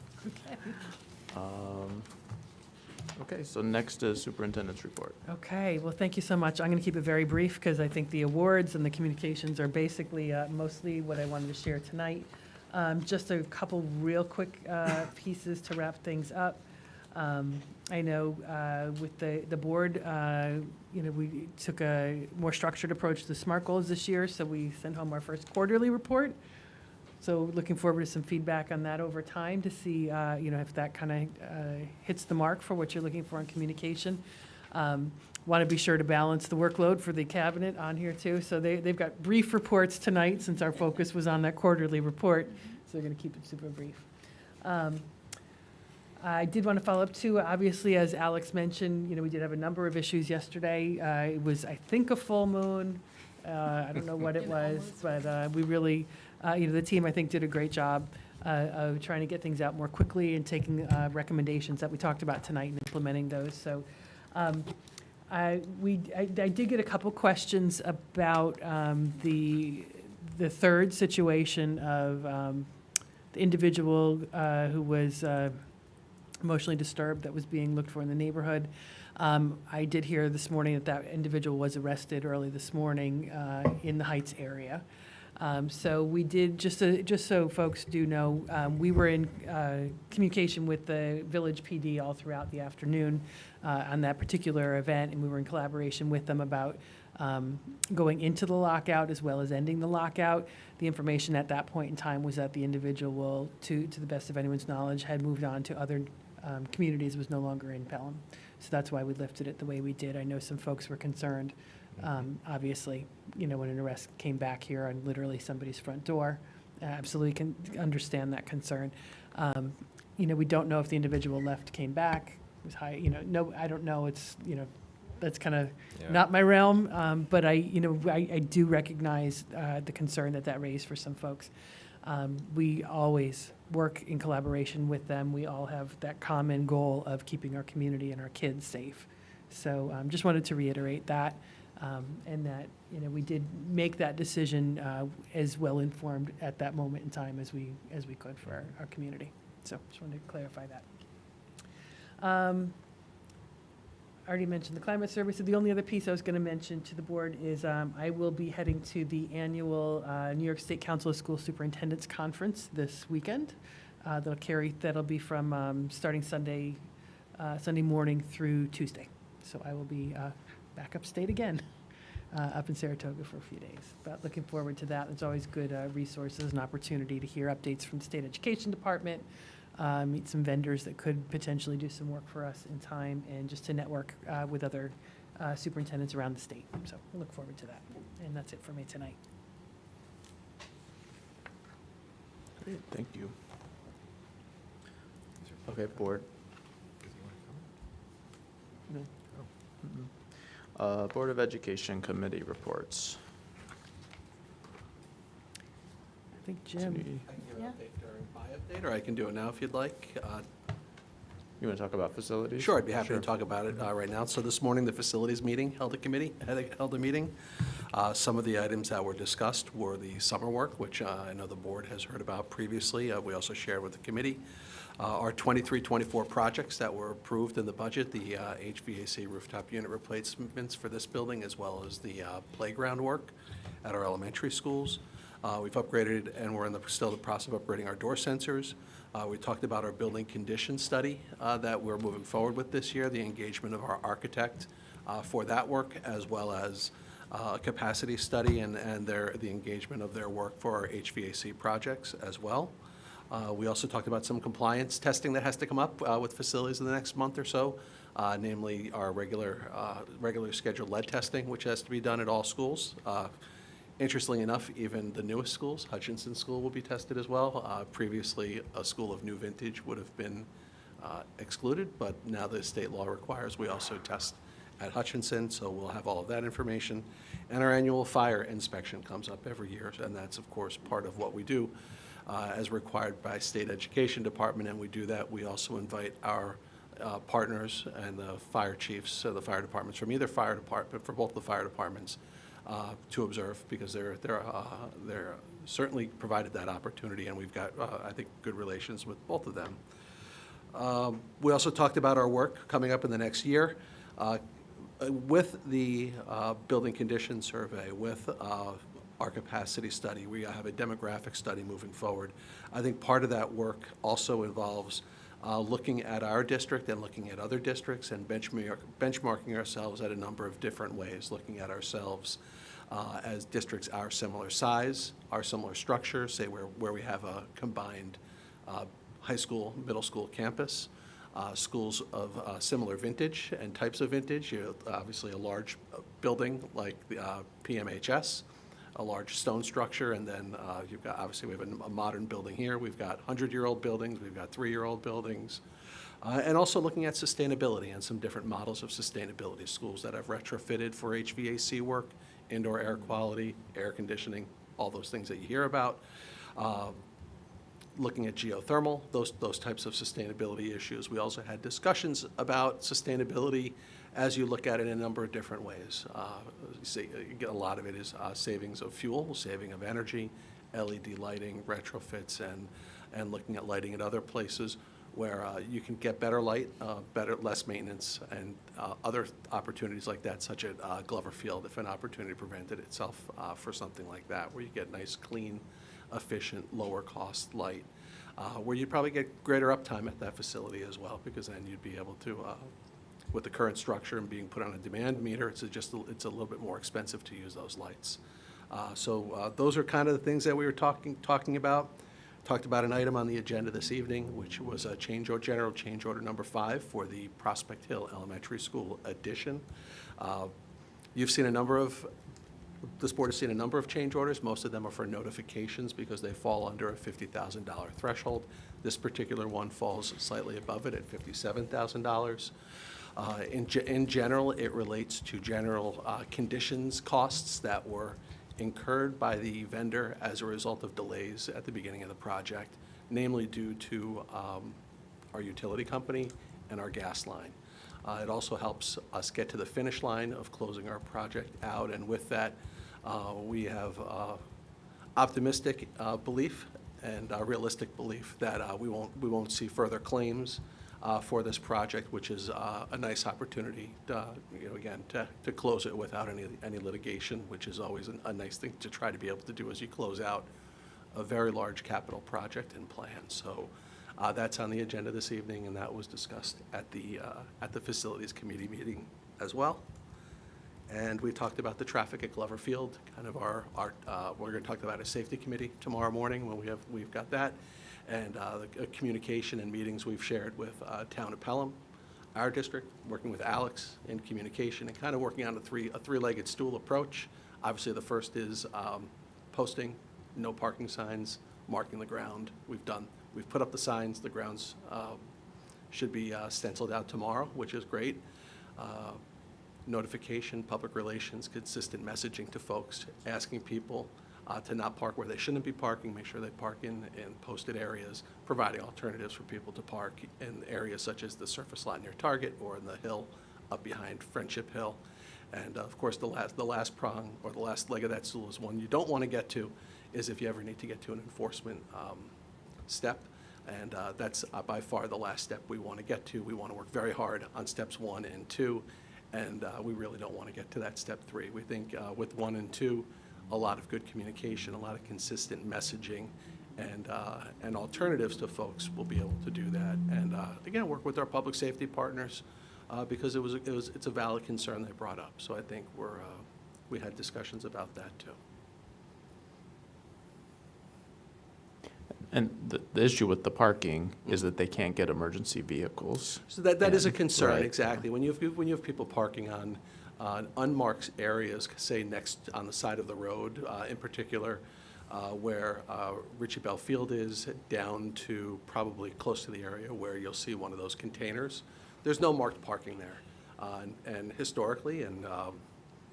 Okay, so next is superintendent's report. Okay, well, thank you so much. I'm going to keep it very brief because I think the awards and the communications are basically mostly what I wanted to share tonight. Just a couple real quick pieces to wrap things up. I know with the board, we took a more structured approach to SMART goals this year, so we sent home our first quarterly report. So looking forward to some feedback on that over time to see, if that kind of hits the mark for what you're looking for in communication. Want to be sure to balance the workload for the cabinet on here too. So they've got brief reports tonight since our focus was on that quarterly report. So they're going to keep it super brief. I did want to follow up too, obviously, as Alex mentioned, we did have a number of issues yesterday. It was, I think, a full moon. I don't know what it was, but we really, the team, I think, did a great job of trying to get things out more quickly and taking recommendations that we talked about tonight and implementing those. So I did get a couple questions about the third situation of the individual who was emotionally disturbed that was being looked for in the neighborhood. I did hear this morning that that individual was arrested early this morning in the Heights area. So we did, just so folks do know, we were in communication with the Village PD all throughout the afternoon on that particular event, and we were in collaboration with them about going into the lockout as well as ending the lockout. The information at that point in time was that the individual, to the best of anyone's knowledge, had moved on to other communities, was no longer in Pelham. So that's why we lifted it the way we did. I know some folks were concerned, obviously, you know, when an arrest came back here on literally somebody's front door. Absolutely can understand that concern. You know, we don't know if the individual left, came back, was high, you know, no, I don't know. It's, you know, that's kind of not my realm, but I do recognize the concern that raised for some folks. We always work in collaboration with them. We all have that common goal of keeping our community and our kids safe. So just wanted to reiterate that, and that, you know, we did make that decision as well informed at that moment in time as we could for our community. So just wanted to clarify that. I already mentioned the climate survey, so the only other piece I was going to mention to the board is I will be heading to the annual New York State Council of School Superintendents Conference this weekend. That'll be from starting Sunday morning through Tuesday. So I will be back upstate again, up in Saratoga for a few days. But looking forward to that. It's always good resources and opportunity to hear updates from the State Education Department, meet some vendors that could potentially do some work for us in time, and just to network with other superintendents around the state. So I look forward to that. And that's it for me tonight. Great, thank you. Okay, board. No. Board of Education Committee reports. I think Jim. I can give an update during my update, or I can do it now if you'd like. You want to talk about facilities? Sure, I'd be happy to talk about it right now. So this morning, the facilities meeting held a meeting. Some of the items that were discussed were the summer work, which I know the board has heard about previously. We also shared with the committee. Our 23-24 projects that were approved in the budget, the HVAC rooftop unit replacements for this building, as well as the playground work at our elementary schools. We've upgraded, and we're still in the process of upgrading our door sensors. We talked about our building condition study that we're moving forward with this year, the engagement of our architect for that work, as well as a capacity study and the engagement of their work for our HVAC projects as well. We also talked about some compliance testing that has to come up with facilities in the next month or so, namely our regular scheduled lead testing, which has to be done at all schools. Interestingly enough, even the newest schools, Hutchinson School, will be tested as well. Previously, a school of new vintage would have been excluded, but now the state law requires we also test at Hutchinson, so we'll have all of that information. And our annual fire inspection comes up every year, and that's, of course, part of what we do as required by State Education Department, and we do that. We also invite our partners and the fire chiefs, so the fire departments from either fire department, for both the fire departments, to observe, because they're certainly provided that opportunity, and we've got, I think, good relations with both of them. We also talked about our work coming up in the next year. With the building condition survey, with our capacity study, we have a demographic study moving forward. I think part of that work also involves looking at our district and looking at other districts and benchmarking ourselves at a number of different ways, looking at ourselves as districts our similar size, our similar structure, say where we have a combined high school, middle school campus, schools of similar vintage and types of vintage. Obviously a large building like the PMHS, a large stone structure, and then you've got, obviously we have a modern building here. We've got 100-year-old buildings, we've got 3-year-old buildings, and also looking at sustainability and some different models of sustainability. Schools that have retrofitted for HVAC work, indoor air quality, air conditioning, all those things that you hear about. Looking at geothermal, those types of sustainability issues. We also had discussions about sustainability as you look at it in a number of different ways. A lot of it is savings of fuel, saving of energy, LED lighting, retrofits, and looking at lighting at other places. where you can get better light, less maintenance, and other opportunities like that, such as Glover Field, if an opportunity presented itself for something like that, where you get nice, clean, efficient, lower-cost light, where you'd probably get greater uptime at that facility as well, because then you'd be able to, with the current structure and being put on a demand meter, it's a little bit more expensive to use those lights. So those are kind of the things that we were talking about. Talked about an item on the agenda this evening, which was a general change order number 5 for the Prospect Hill Elementary School addition. This board has seen a number of change orders. Most of them are for notifications because they fall under a $50,000 threshold. This particular one falls slightly above it at $57,000. In general, it relates to general conditions costs that were incurred by the vendor as a result of delays at the beginning of the project, namely due to our utility company and our gas line. It also helps us get to the finish line of closing our project out, and with that, we have optimistic belief and realistic belief that we won't see further claims for this project, which is a nice opportunity, again, to close it without any litigation, which is always a nice thing to try to be able to do as you close out a very large capital project and plan. So that's on the agenda this evening, and that was discussed at the Facilities Committee meeting as well. And we talked about the traffic at Glover Field, kind of we're going to talk about a safety committee tomorrow morning when we've got that. And the communication and meetings we've shared with Town of Pelham, our district, working with Alex in communication, and kind of working on a three-legged stool approach. Obviously, the first is posting, no parking signs, marking the ground. We've put up the signs. The grounds should be stenciled out tomorrow, which is great. Notification, public relations, consistent messaging to folks, asking people to not park where they shouldn't be parking, make sure they park in posted areas, providing alternatives for people to park in areas such as the surface lot near Target or in the hill up behind Friendship Hill. And of course, the last prong, or the last leg of that stool, is one you don't want to get to, is if you ever need to get to an enforcement step. And that's by far the last step we want to get to. We want to work very hard on steps 1 and 2, and we really don't want to get to that step 3. We think with 1 and 2, a lot of good communication, a lot of consistent messaging, and alternatives to folks will be able to do that. And again, work with our public safety partners because it's a valid concern they brought up. So I think we had discussions about that too. And the issue with the parking is that they can't get emergency vehicles. So that is a concern, right. exactly. When you have people parking on unmarked areas, say next on the side of the road, in particular, where Richie Bell Field is, down to probably close to the area where you'll see one of those containers. There's no marked parking there, and historically,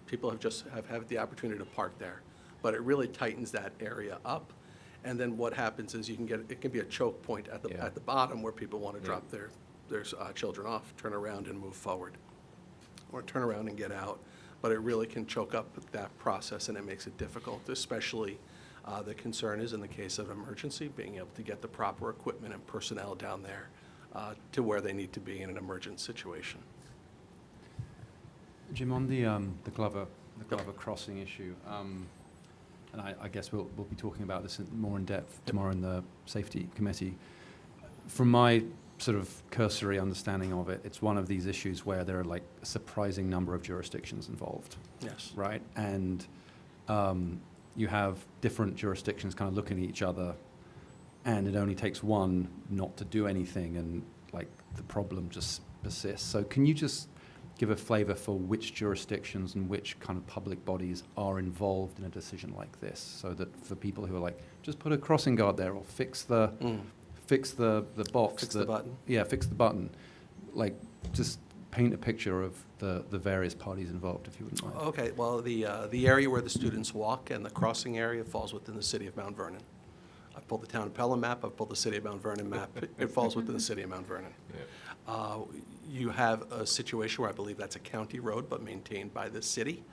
people have had the opportunity to park there, but it really tightens that area up. And then what happens is it can be a choke point at the bottom where people want to drop their children off, turn around and move forward, or turn around and get out. But it really can choke up that process, and it makes it difficult, especially the concern is in the case of emergency, being able to get the proper equipment and personnel down there to where they need to be in an emergent situation. Jim, on the Glover crossing issue, and I guess we'll be talking about this more in depth tomorrow in the safety committee. From my sort of cursory understanding of it, it's one of these issues where there are like a surprising number of jurisdictions involved. Yes. Right? And you have different jurisdictions kind of looking at each other, and it only takes one not to do anything, and like the problem just persists. So can you just give a flavor for which jurisdictions and which kind of public bodies are involved in a decision like this, so that for people who are like, just put a crossing guard there, or fix the box. Fix the button. Yeah, fix the button. Like, just paint a picture of the various parties involved, if you wouldn't mind. Okay, well, the area where the students walk and the crossing area falls within the city of Mount Vernon. I pulled the Town of Pelham map, I pulled the city of Mount Vernon map. It falls within the city of Mount Vernon. Yeah. You have a situation where I believe that's a county road, but maintained by the city.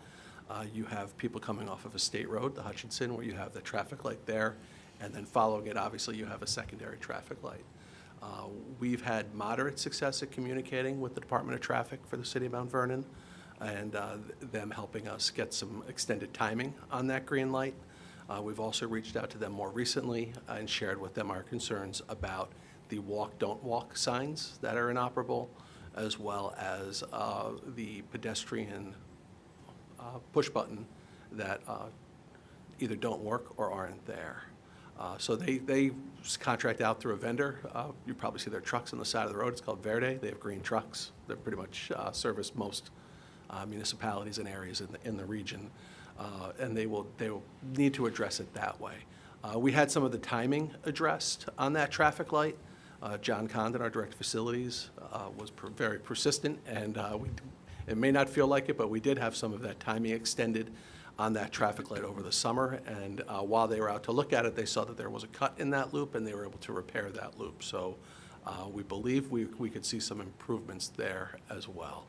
You have people coming off of a state road, the Hutchinson, where you have the traffic light there, and then following it, obviously, you have a secondary traffic light. We've had moderate success at communicating with the Department of Traffic for the city of Mount Vernon, and them helping us get some extended timing on that green light. We've also reached out to them more recently and shared with them our concerns about the walk, don't walk signs that are inoperable, as well as the pedestrian push button that either don't work or aren't there. So they contract out through a vendor. You probably see their trucks on the side of the road. It's called Verde. They have green trucks. They pretty much service most municipalities and areas in the region. And they will need to address it that way. We had some of the timing addressed on that traffic light. John Condon, our Director of Facilities, was very persistent, and it may not feel like it, but we did have some of that timing extended on that traffic light over the summer, and while they were out to look at it, they saw that there was a cut in that loop, and they were able to repair that loop. So we believe we could see some improvements there as well.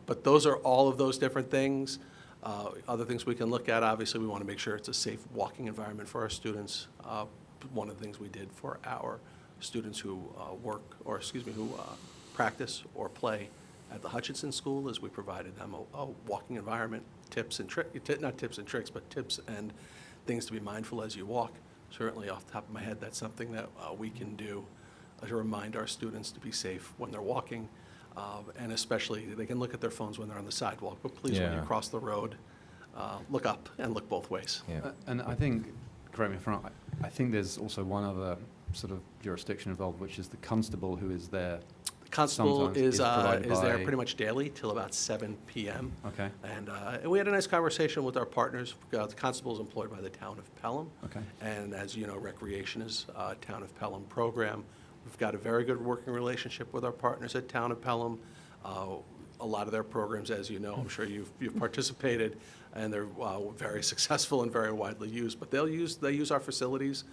But those are all of those different things. Other things we can look at, obviously, we want to make sure it's a safe walking environment for our students. One of the things we did for our students who who practice or play at the Hutchinson School is we provided them a walking environment, tips and things to be mindful as you walk. Certainly, off the top of my head, that's something that we can do to remind our students to be safe when they're walking. And especially, they can look at their phones when they're on the sidewalk, but please, when you cross the road, look up and look both ways. And I think, correct me if I'm wrong, I think there's also one other sort of jurisdiction involved, which is the constable who is there. The constable is there by- pretty much daily till about 7 p.m. Okay. And we had a nice conversation with our partners. The constable is employed by the town of Pelham. Okay. And as you know, recreation is a town of Pelham program. We've got a very good working relationship with our partners at Town of Pelham. A lot of their programs, as you know, I'm sure you've participated, and they're very successful and very widely used. But they use our facilities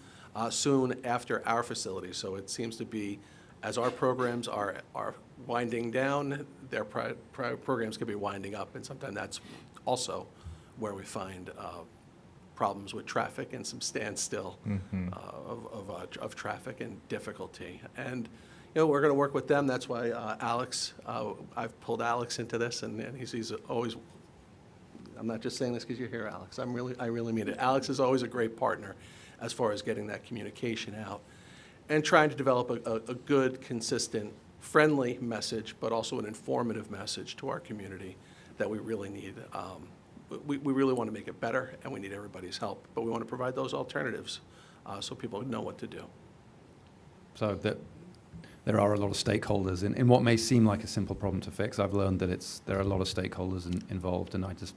soon after our facilities. So it seems to be, as our programs are winding down, their programs could be winding up, and sometimes that's also where we find problems with traffic and some standstill of traffic and difficulty. And we're going to work with them. That's why Alex, I've pulled Alex into this, and he's always. I'm not just saying this because you're here, Alex. I really mean it. Alex is always a great partner as far as getting that communication out and trying to develop a good, consistent, friendly message, but also an informative message to our community that we really need. We really want to make it better, and we need everybody's help, but we want to provide those alternatives so people know what to do. So there are a lot of stakeholders in what may seem like a simple problem to fix. I've learned that there are a lot of stakeholders involved, and I just,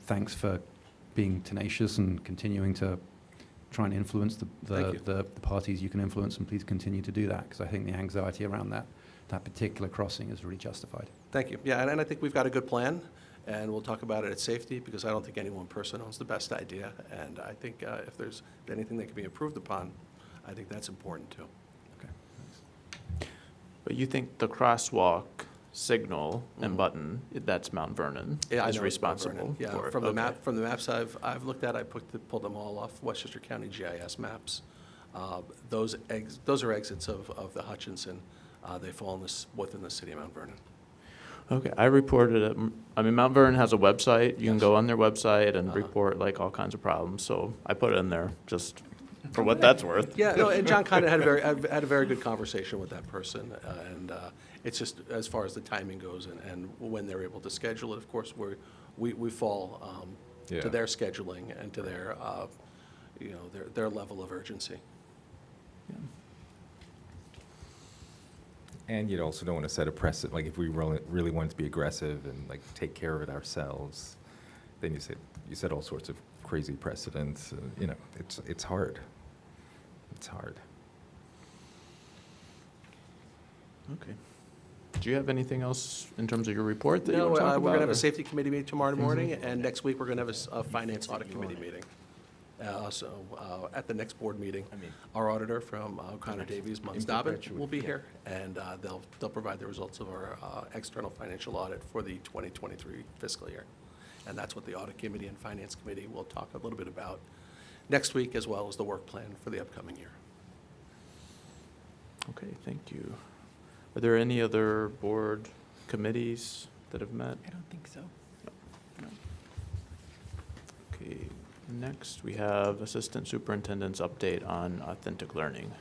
thanks for being tenacious and continuing to try and influence the parties you can influence, and please continue to do that, because I think the anxiety around that particular crossing is really justified. Thank you. Yeah, and I think we've got a good plan, and we'll talk about it at safety, because I don't think any one person owns the best idea, and I think if there's anything that can be improved upon, I think that's important too. Okay, thanks. But you think the crosswalk signal and button, that's Mount Vernon Yeah, I is know it's responsible Yeah, for it? from the Okay. maps I've looked at, I pulled them all off Westchester County GIS maps. Those are exits of the Hutchinson. They fall within the city of Mount Vernon. Okay, I reported it. Mount Vernon has a website. You can go on their website and report all kinds of problems. So I put it in there just for what that's worth. Yeah, no, and John kind of had a very good conversation with that person, and it's just as far as the timing goes and when they're able to schedule it. Of course, we fall to their scheduling and to their their level of urgency. Yeah. And you also don't want to set a precedent, like if we really wanted to be aggressive and take care of it ourselves, then you set all sorts of crazy precedents. It's hard. It's hard. Okay. Do you have anything else in terms of your report that you No, want to talk we're about? going to have a safety committee meeting tomorrow morning, and next week we're going to have a finance audit committee meeting. So at the next board meeting, our auditor from O'Connor Davies, Munns Dobbin, will be here, and they'll provide the results of our external financial audit for the 2023 fiscal year. And that's what the audit committee and finance committee will talk a little bit about next week, as well as the work plan for the upcoming year. Okay, thank you. Are there any other board committees that have met? I don't think so. Okay, next we have Assistant Superintendent's update on authentic learning.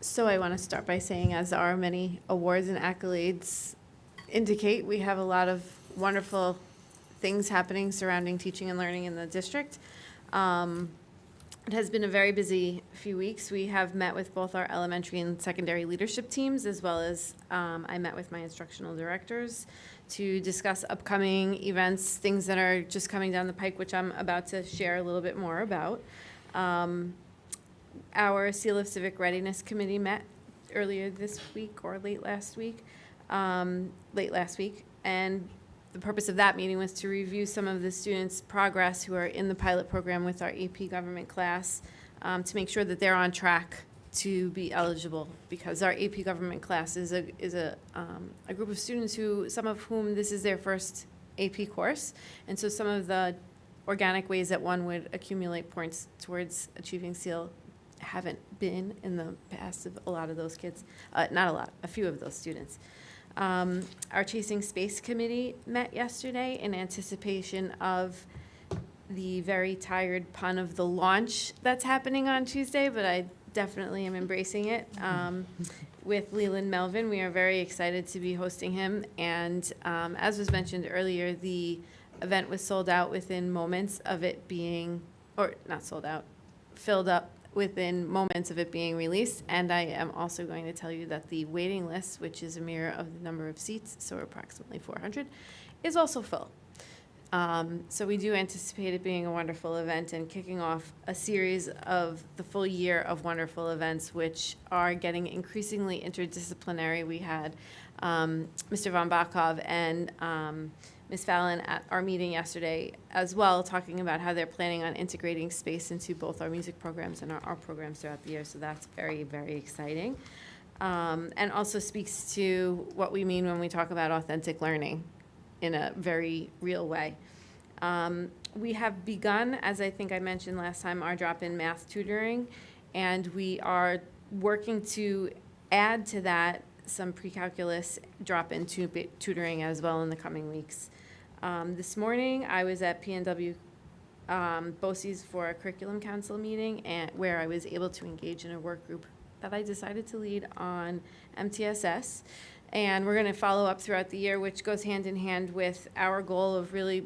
So I want to start by saying, as our many awards and accolades indicate, we have a lot of wonderful things happening surrounding teaching and learning in the district. It has been a very busy few weeks. We have met with both our elementary and secondary leadership teams, as well as I met with my instructional directors to discuss upcoming events, things that are just coming down the pike, which I'm about to share a little bit more about. Our Seal of Civic Readiness Committee met earlier this week or late last week, and the purpose of that meeting was to review some of the students' progress who are in the pilot program with our AP government class, to make sure that they're on track to be eligible, because our AP government class is a group of students who, some of whom this is their first AP course, and so some of the organic ways that one would accumulate points towards achieving SEAL haven't been in the past of a lot of those kids, not a lot, a few of those students. Our Chasing Space Committee met yesterday in anticipation of the very tired pun of the launch that's happening on Tuesday, but I definitely am embracing it. With Leland Melvin, we are very excited to be hosting him, and as was mentioned earlier, the event was sold out within moments of it being, or not sold out, filled up within moments of it being released. And I am also going to tell you that the waiting list, which is a mirror of the number of seats, so approximately 400, is also full. So we do anticipate it being a wonderful event and kicking off a series of the full year of wonderful events, which are getting increasingly interdisciplinary. We had Mr. Von Bakov and Ms. Fallon at our meeting yesterday as well, talking about how they're planning on integrating space into both our music programs and our art programs throughout the year. So that's very, very exciting. And also speaks to what we mean when we talk about authentic learning in a very real way. We have begun, as I think I mentioned last time, our drop-in math tutoring, and we are working to add to that some pre-calculus drop-in tutoring as well in the coming weeks. This morning, I was at PNW BOCES for a curriculum council meeting, and where I was able to engage in a work group that I decided to lead on MTSS. And we're going to follow up throughout the year, which goes hand in hand with our goal of really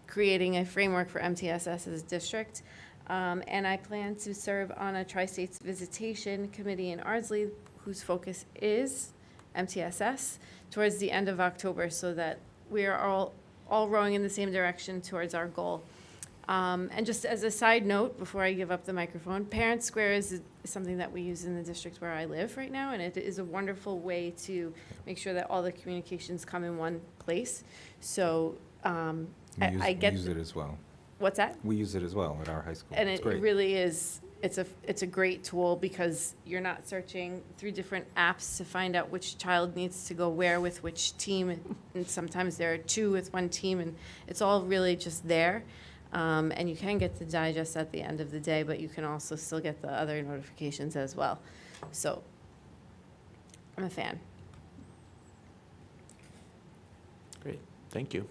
creating a framework for MTSS as a district. And I plan to serve on a Tri-States Visitation Committee in Ardsley, whose focus is MTSS, towards the end of October, so that we are all rowing in the same direction towards our goal. And just as a side note, before I give up the microphone, Parent Square is something that we use in the district where I live right now, and it is a wonderful way to make sure that all the communications come in one place. So I get. We use it as well. What's that? We use it as well at our high school. And It's it great. really is, it's a great tool, because you're not searching through different apps to find out which child needs to go where with which team. And sometimes there are two with one team, and it's all really just there. And you can get the digest at the end of the day, but you can also still get the other notifications as well. So I'm a fan. Great, thank you.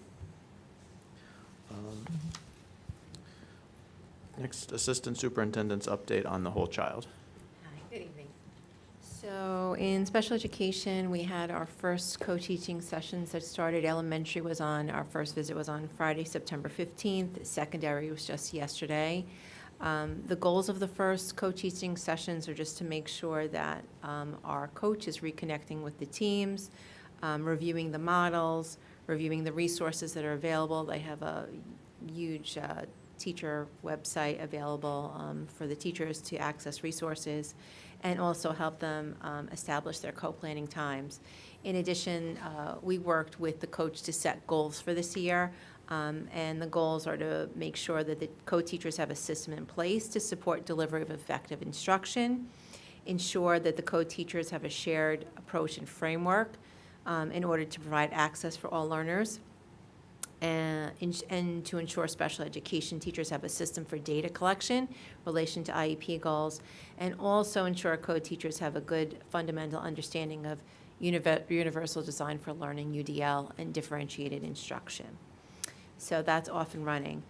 Next, Assistant Superintendent's update on the whole child. Good evening. So in special education, we had our first co-teaching sessions that started. Elementary was on, our first visit was on Friday, September 15th. Secondary was just yesterday. The goals of the first co-teaching sessions are just to make sure that our coach is reconnecting with the teams, reviewing the models, reviewing the resources that are available. They have a huge teacher website available for the teachers to access resources, and also help them establish their co-planning times. In addition, we worked with the coach to set goals for this year, and the goals are to make sure that the co-teachers have a system in place to support delivery of effective instruction, ensure that the co-teachers have a shared approach and framework in order to provide access for all learners, and to ensure special education teachers have a system for data collection in relation to IEP goals, and also ensure co-teachers have a good fundamental understanding of universal design for learning, UDL, and differentiated instruction. So that's off and running.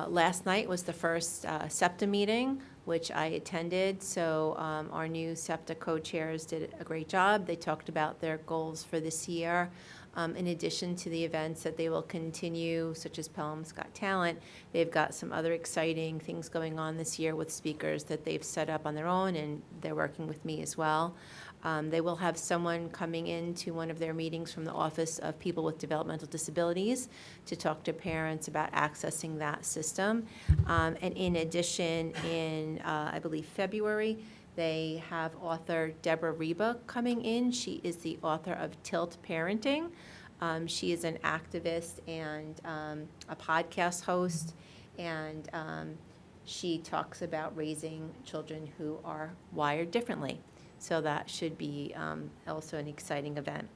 Last night was the first SEPTA meeting, which I attended. So our new SEPTA co-chairs did a great job. They talked about their goals for this year. In addition to the events that they will continue, such as Pelham's Got Talent, they've got some other exciting things going on this year with speakers that they've set up on their own, and they're working with me as well. They will have someone coming into one of their meetings from the Office of People with Developmental Disabilities to talk to parents about accessing that system. And in addition, in, I believe, February, they have author Deborah Reba coming in. She is the author of Tilt Parenting. She is an activist and a podcast host, and she talks about raising children who are wired differently. So that should be also an exciting event.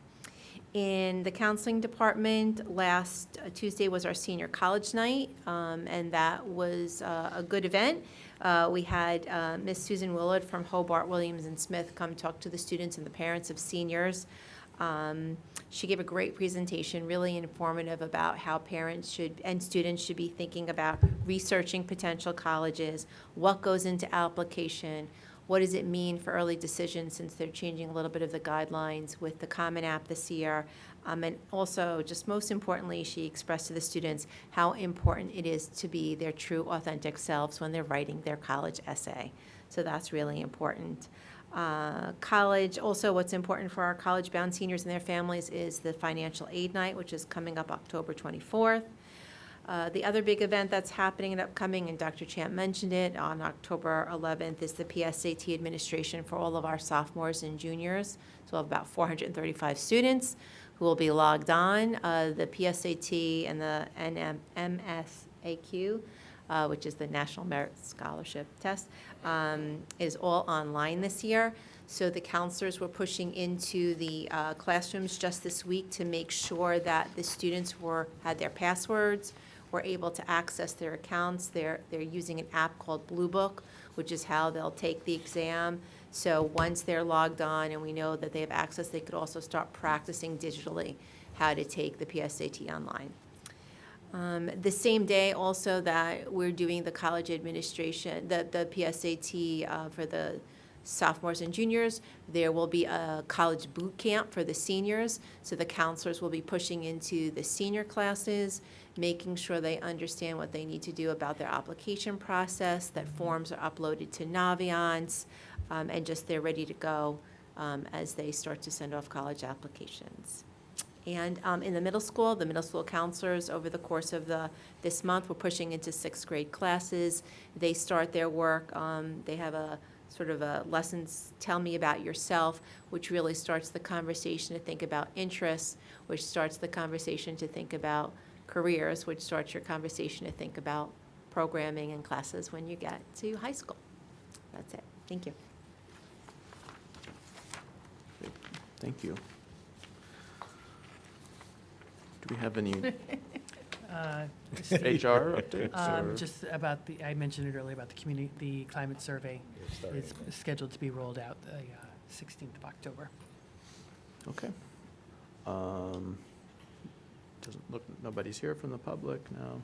In the counseling department, last Tuesday was our senior college night, and that was a good event. We had Miss Susan Willard from Hobart, Williams and Smith come talk to the students and the parents of seniors. She gave a great presentation, really informative about how parents should and students should be thinking about researching potential colleges, what goes into application, what does it mean for early decisions, since they're changing a little bit of the guidelines with the Common App this year. And also, just most importantly, she expressed to the students how important it is to be their true, authentic selves when they're writing their college essay. So that's really important. College, also what's important for our college-bound seniors and their families is the financial aid night, which is coming up October 24th. The other big event that's happening and upcoming, and Dr. Champ mentioned it, on October 11th is the PSAT administration for all of our sophomores and juniors. So we'll have about 435 students who will be logged on. The PSAT and the MSAQ, which is the National Merit Scholarship Test, is all online this year. So the counselors were pushing into the classrooms just this week to make sure that the students had their passwords, were able to access their accounts. They're using an app called Blue Book, which is how they'll take the exam. So once they're logged on and we know that they have access, they could also start practicing digitally how to take the PSAT online. The same day also that we're doing the college administration, the PSAT for the sophomores and juniors, there will be a college boot camp for the seniors. So the counselors will be pushing into the senior classes, making sure they understand what they need to do about their application process, that forms are uploaded to Naviance, and just they're ready to go as they start to send off college applications. And in the middle school counselors over the course of this month, we're pushing into 6th grade classes. They start their work. They have a sort of a lessons, tell me about yourself, which really starts the conversation to think about interests, which starts the conversation to think about careers, which starts your conversation to think about programming and classes when you get to high school. That's it. Thank you. Thank you. Do we have any HR updates? Or? Just about I mentioned it earlier about the climate survey. It's scheduled to be rolled out the 16th of October. Okay. Doesn't look, nobody's here from the public now.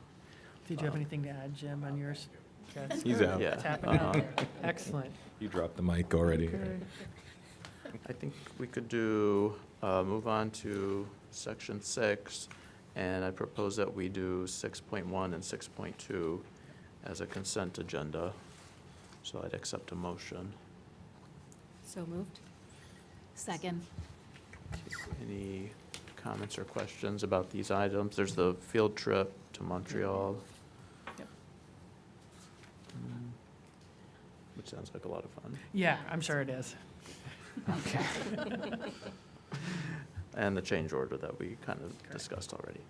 Did you have anything to add, Jim, on yours? That's He's good. out. Yeah. It's happening. Excellent. You dropped the mic already. Okay. I think we could move on to section 6, and I propose that we do 6.1 and 6.2 as a consent agenda. So I'd accept a motion. So moved. Second. Any comments or questions about these items? There's the field trip to Montreal. Yep. Which sounds like a lot of fun. Yeah, I'm sure it is. Okay. And the change order that we kind of discussed already.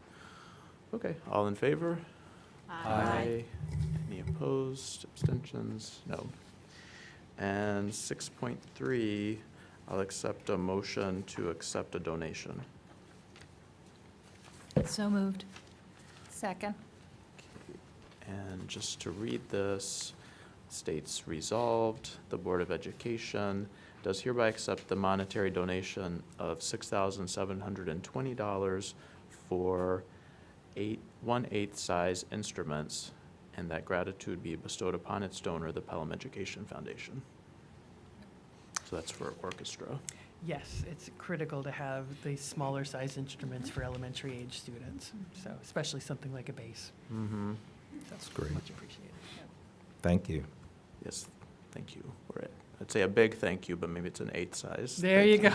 Okay, all in favor? Aye. Any opposed, abstentions? No. And 6.3, I'll accept a motion to accept a donation. So moved. Second. And just to read this, states resolved, the Board of Education does hereby accept the monetary donation of $6,720 for 1/8 size instruments, and that gratitude be bestowed upon its donor, the Pelham Education Foundation. So that's for orchestra. Yes, it's critical to have the smaller size instruments for elementary age students, so especially something like a bass. Mm-hmm. That's great. Much appreciated. Yeah. Thank you. Yes, thank you. I'd say a big thank you, but maybe it's an 8 size. There you go.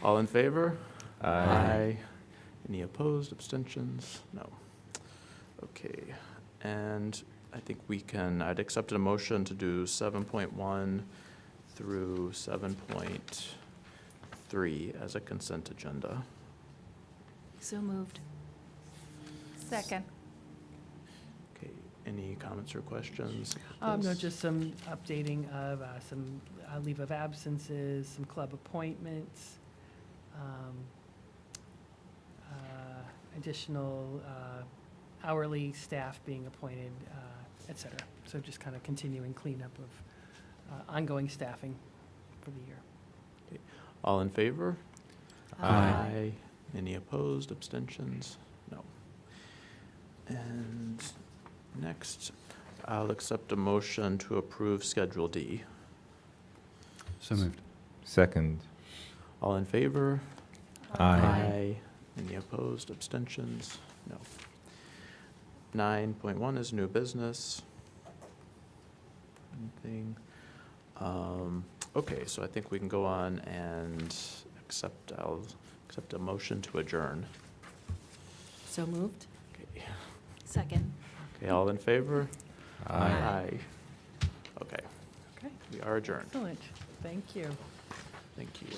All in favor? Aye. Any opposed, abstentions? No. Okay, and I think I'd accept a motion to do 7.1 through 7.3 as a consent agenda. So moved. Second. Okay, any comments or questions? No, Liz? just some updating of some leave of absences, some club appointments, additional hourly staff being appointed, et cetera. So just kind of continuing cleanup of ongoing staffing for the year. Okay, all in favor? Aye. Any opposed, abstentions? No. And next, I'll accept a motion to approve Schedule D. So moved. Second. All in favor? Aye. Any opposed, abstentions? No. 9.1 is new business. Anything? Okay, so I think we can go on and I'll accept a motion to adjourn. So moved? Okay. Second. Okay, all in favor? Aye. Okay, Okay, we are adjourned. excellent. Thank you. Thank you.